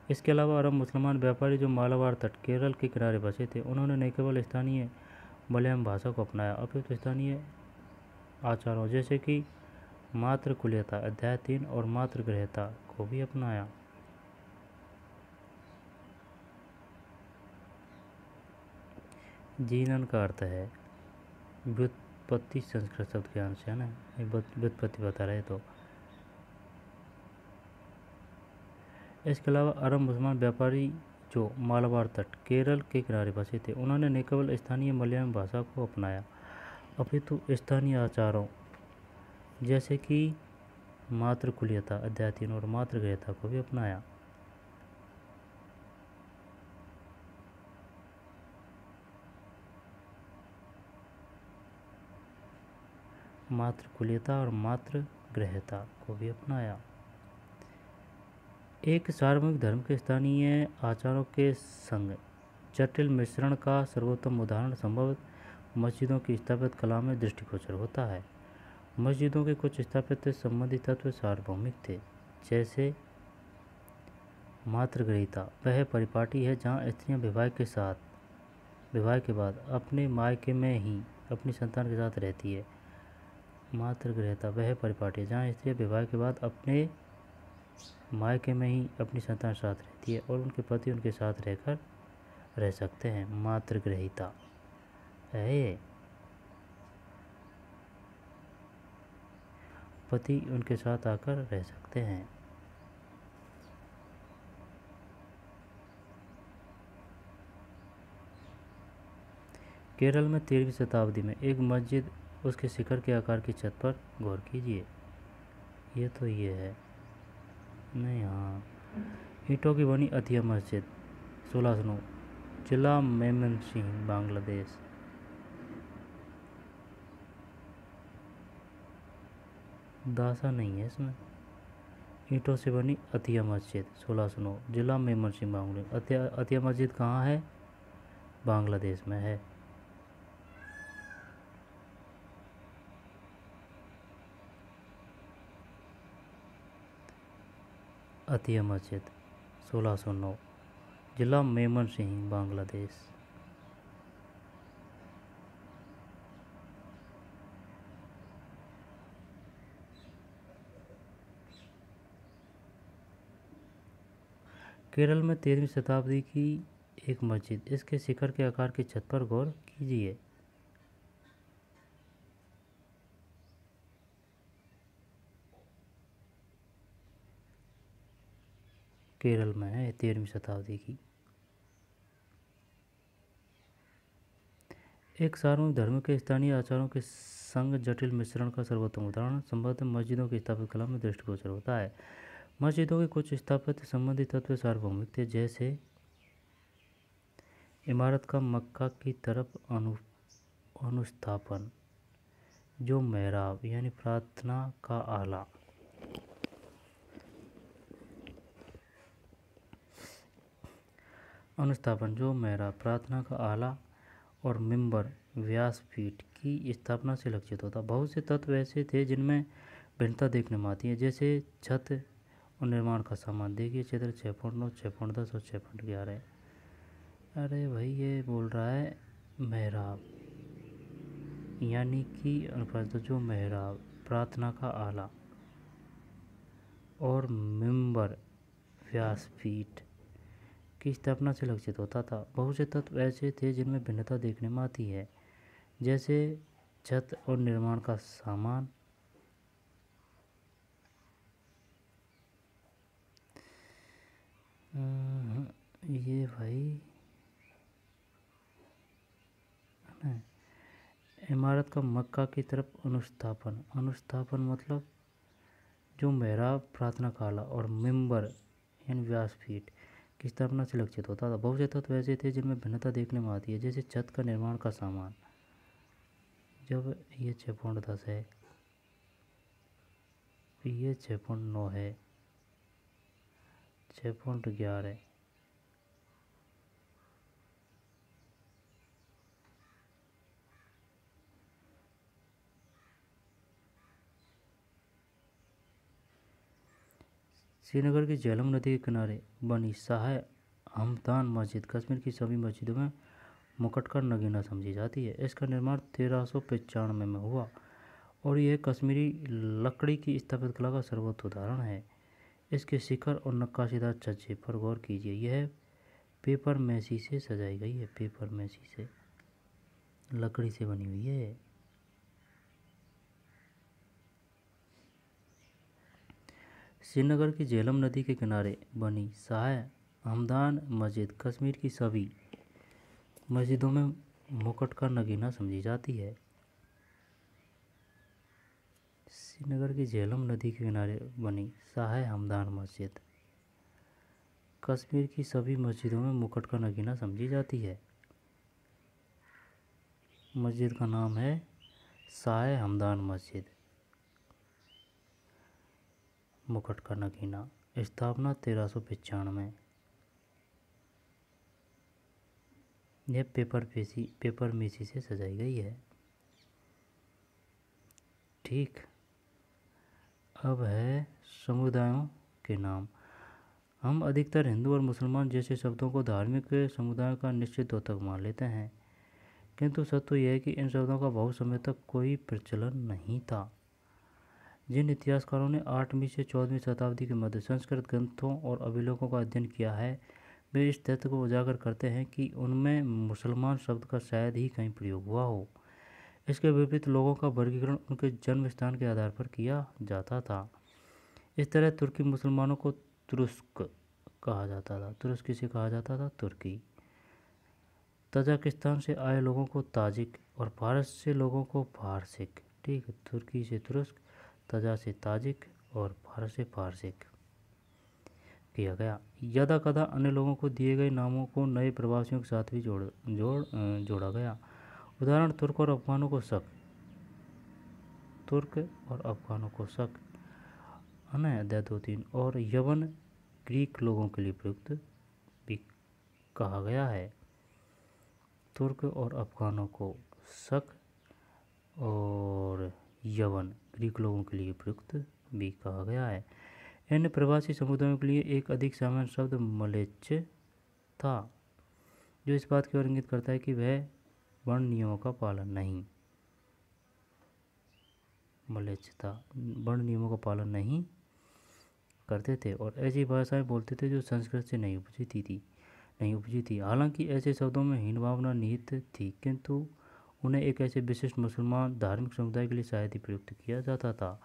[SPEAKER 1] इसके अलावा अरब मुसलमान व्यापारी जो मालाबार तट केरल के किनारे बसे थे उन्होंने न केवल स्थानीय मलयालम भाषा को अपनाया अपितु स्थानीय आचारों जैसे कि मातृकुल्यता अध्याय 3 और मातृगृहता को भी अपनाया। जीनन का अर्थ है व्युत्पत्ति संस्कृत शब्द ज्ञान से, है ना, व्युत्पत्ति बता रहे। तो इसके अलावा अरब मुसलमान व्यापारी जो मालाबार तट केरल के किनारे बसे थे उन्होंने न केवल स्थानीय मलयालम भाषा को अपनाया अपितु स्थानीय आचारों जैसे कि मातृकुल्यता अध्याय 3 और मातृगृहता को भी अपनाया। मातृकुल्यता और मातृगृहता को भी अपनाया। एक सार्वभौमिक धर्म के स्थानीय आचारों के संग जटिल मिश्रण का सर्वोत्तम उदाहरण संभवतः मस्जिदों की स्थापित कला में दृष्टिगोचर होता है। मस्जिदों के कुछ स्थापित संबंधी तत्व सार्वभौमिक थे, जैसे मातृगृहता वह परिपाटी है जहाँ स्त्रियाँ विवाह के बाद अपने मायके में ही अपनी संतान के साथ रहती है। मातृगृहता वह परिपाटी है जहाँ स्त्रियाँ विवाह के बाद अपने मायके में ही अपनी संतान के साथ रहती है और उनके पति उनके साथ रहकर रह सकते हैं। मातृगृहता है पति उनके साथ आकर रह सकते हैं। केरल में 13वीं शताब्दी में एक मस्जिद उसके शिखर के आकार की छत पर गौर कीजिए। ये तो ये है नहीं, हाँ, ईंटों की बनी अतिया मस्जिद 1609 जिला मेमनसिंह बांग्लादेश। दासा नहीं है इसमें। ईंटों से बनी अतिया मस्जिद 1609 जिला मेमनसिंह बांग्लादेश। अतिया मस्जिद कहाँ है? बांग्लादेश में है। अतिया मस्जिद 1609 जिला मेमनसिंह बांग्लादेश। केरल में 13वीं शताब्दी की एक मस्जिद इसके शिखर के आकार की छत पर गौर कीजिए। केरल में है 13वीं शताब्दी की। एक सार्वभौमिक धर्म के स्थानीय आचारों के संग जटिल मिश्रण का सर्वोत्तम उदाहरण संभवतः मस्जिदों की स्थापित कला में दृष्टिगोचर होता है। मस्जिदों के कुछ स्थापित संबंधी तत्व सार्वभौमिक थे, जैसे इमारत का मक्का की तरफ अनुस्थापन, जो मेहराब यानी प्रार्थना का आला। अनुस्थापन, जो मेहराब, प्रार्थना का आला और मिंबर, व्यासपीठ की स्थापना से लक्षित होता। बहुत से तत्व ऐसे थे जिनमें भिन्नता देखने में आती है, जैसे छत और निर्माण का सामान। देखिए चित्र 6.9, 6.10 और 6.11। अरे भाई ये बोल रहा है मेहराब यानी कि अनुप्रस्थ, जो मेहराब, प्रार्थना का आला और मिंबर, व्यासपीठ की स्थापना से लक्षित होता था। बहुत से तत्व ऐसे थे जिनमें भिन्नता देखने में आती है, जैसे छत और निर्माण का सामान। ये भाई इमारत का मक्का की तरफ अनुस्थापन। अनुस्थापन मतलब जो मेहराब, प्रार्थना का आला और मिंबर यानी व्यासपीठ की स्थापना से लक्षित होता था। बहुत से तत्व ऐसे थे जिनमें भिन्नता देखने में आती है, जैसे छत का निर्माण का सामान। जब ये 6.10 है, ये 6.9 है, 6.11 है। श्रीनगर की झेलम नदी के किनारे बनी शाह हमदान मस्जिद कश्मीर की सभी मस्जिदों में मुकुट का नगीना समझी जाती है। इसका निर्माण 1395 में हुआ और यह कश्मीरी लकड़ी की स्थापत्य कला का सर्वोत्तम उदाहरण है। इसके शिखर और नक्काशीदार छज्जे पर गौर कीजिए। यह पेपर मैसी से सजाई गई है। पेपर मैसी से, लकड़ी से बनी हुई है। श्रीनगर की झेलम नदी के किनारे बनी शाह हमदान मस्जिद कश्मीर की सभी मस्जिदों में मुकुट का नगीना समझी जाती है। श्रीनगर की झेलम नदी के किनारे बनी शाह हमदान मस्जिद कश्मीर की सभी मस्जिदों में मुकुट का नगीना समझी जाती है। मस्जिद का नाम है शाह हमदान मस्जिद, मुकुट का नगीना। स्थापना 1395। यह पेपर मेसी से सजाई गई है। ठीक। अब है समुदायों के नाम। हम अधिकतर हिंदू और मुसलमान जैसे शब्दों को धार्मिक समुदायों का निश्चित द्योतक मान लेते हैं, किंतु सत्य तो यह है कि इन शब्दों का बहुत समय तक कोई प्रचलन नहीं था। जिन इतिहासकारों ने 8वीं से 14वीं शताब्दी के मध्य संस्कृत ग्रंथों और अभिलेखों का अध्ययन किया है, वे इस तथ्य को उजागर करते हैं कि उनमें मुसलमान शब्द का शायद ही कहीं प्रयोग हुआ हो। इसके विपरीत लोगों का वर्गीकरण उनके जन्म स्थान के आधार पर किया जाता था। इस तरह तुर्की मुसलमानों को तुरुस्क कहा जाता था। तुरुस्क किसे कहा जाता था? तुर्की। तजाकिस्तान से आए लोगों को ताजिक और फारस से लोगों को फारसिक। ठीक है, तुर्की से तुरुस्क, तजा से ताजिक और फारस से फारसिक किया गया। यदा कदा अन्य लोगों को दिए गए नामों को नए प्रवासियों के साथ भी जोड़ा गया। उदाहरण, तुर्क और अफगानों को शक, तुर्क और अफगानों को शक, है ना, अध्याय 2-3। और यवन ग्रीक लोगों के लिए प्रयुक्त भी कहा गया है। तुर्क और अफगानों को शक और यवन ग्रीक लोगों के लिए प्रयुक्त भी कहा गया है। इन प्रवासी समुदायों के लिए एक अधिक सामान्य शब्द मलेच्छ था, जो इस बात की ओर इंगित करता है कि वह वर्ण नियमों का पालन नहीं, मलेच्छ था, वर्ण नियमों का पालन नहीं करते थे और ऐसी भाषाएं बोलते थे जो संस्कृत से नहीं उपजी थी। हालांकि ऐसे शब्दों में हीन भावना निहित थी, किंतु उन्हें एक ऐसे विशिष्ट मुसलमान धार्मिक समुदाय के लिए शायद ही प्रयुक्त किया जाता था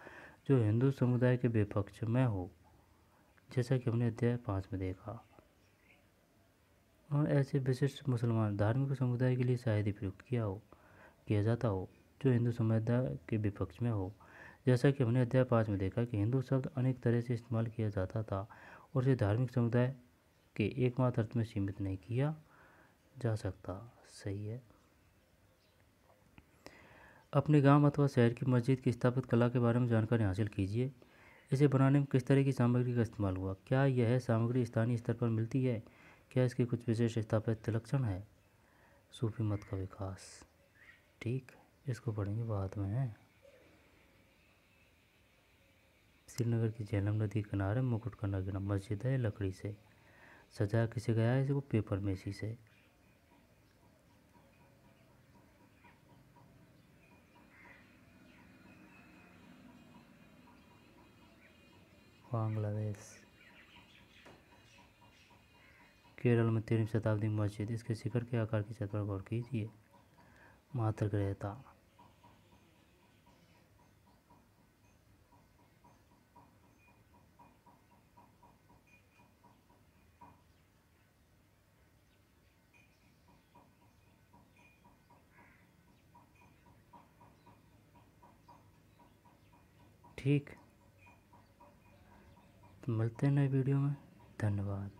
[SPEAKER 1] जो हिंदू समुदाय के विपक्ष में हो, जैसा कि हमने अध्याय 5 में देखा। और ऐसे विशिष्ट मुसलमान धार्मिक समुदाय के लिए शायद ही प्रयुक्त किया जाता हो जो हिंदू समुदाय के विपक्ष में हो, जैसा कि हमने अध्याय 5 में देखा कि हिंदू शब्द अनेक तरह से इस्तेमाल किया जाता था और इसे धार्मिक समुदाय के एकमात्र अर्थ में सीमित नहीं किया जा सकता। सही है। अपने गांव अथवा शहर की मस्जिद की स्थापत्य कला के बारे में जानकारी हासिल कीजिए। इसे बनाने में किस तरह की सामग्री का इस्तेमाल हुआ? क्या यह सामग्री स्थानीय स्तर पर मिलती है? क्या इसके कुछ विशेष स्थापत्य लक्षण है? सूफी मत का विकास। ठीक, इसको पढ़ेंगे बाद में है। श्रीनगर की झेलम नदी के किनारे मुकुटकंडा की मस्जिद है, लकड़ी से सजाया किसे गया है? इसको पेपर मेसी से। बांग्लादेश। केरल में 13वीं शताब्दी मस्जिद, इसके शिखर के आकार की छत पर गौर कीजिए। मातृगृहता। ठीक, तो मिलते हैं नए वीडियो में। धन्यवाद।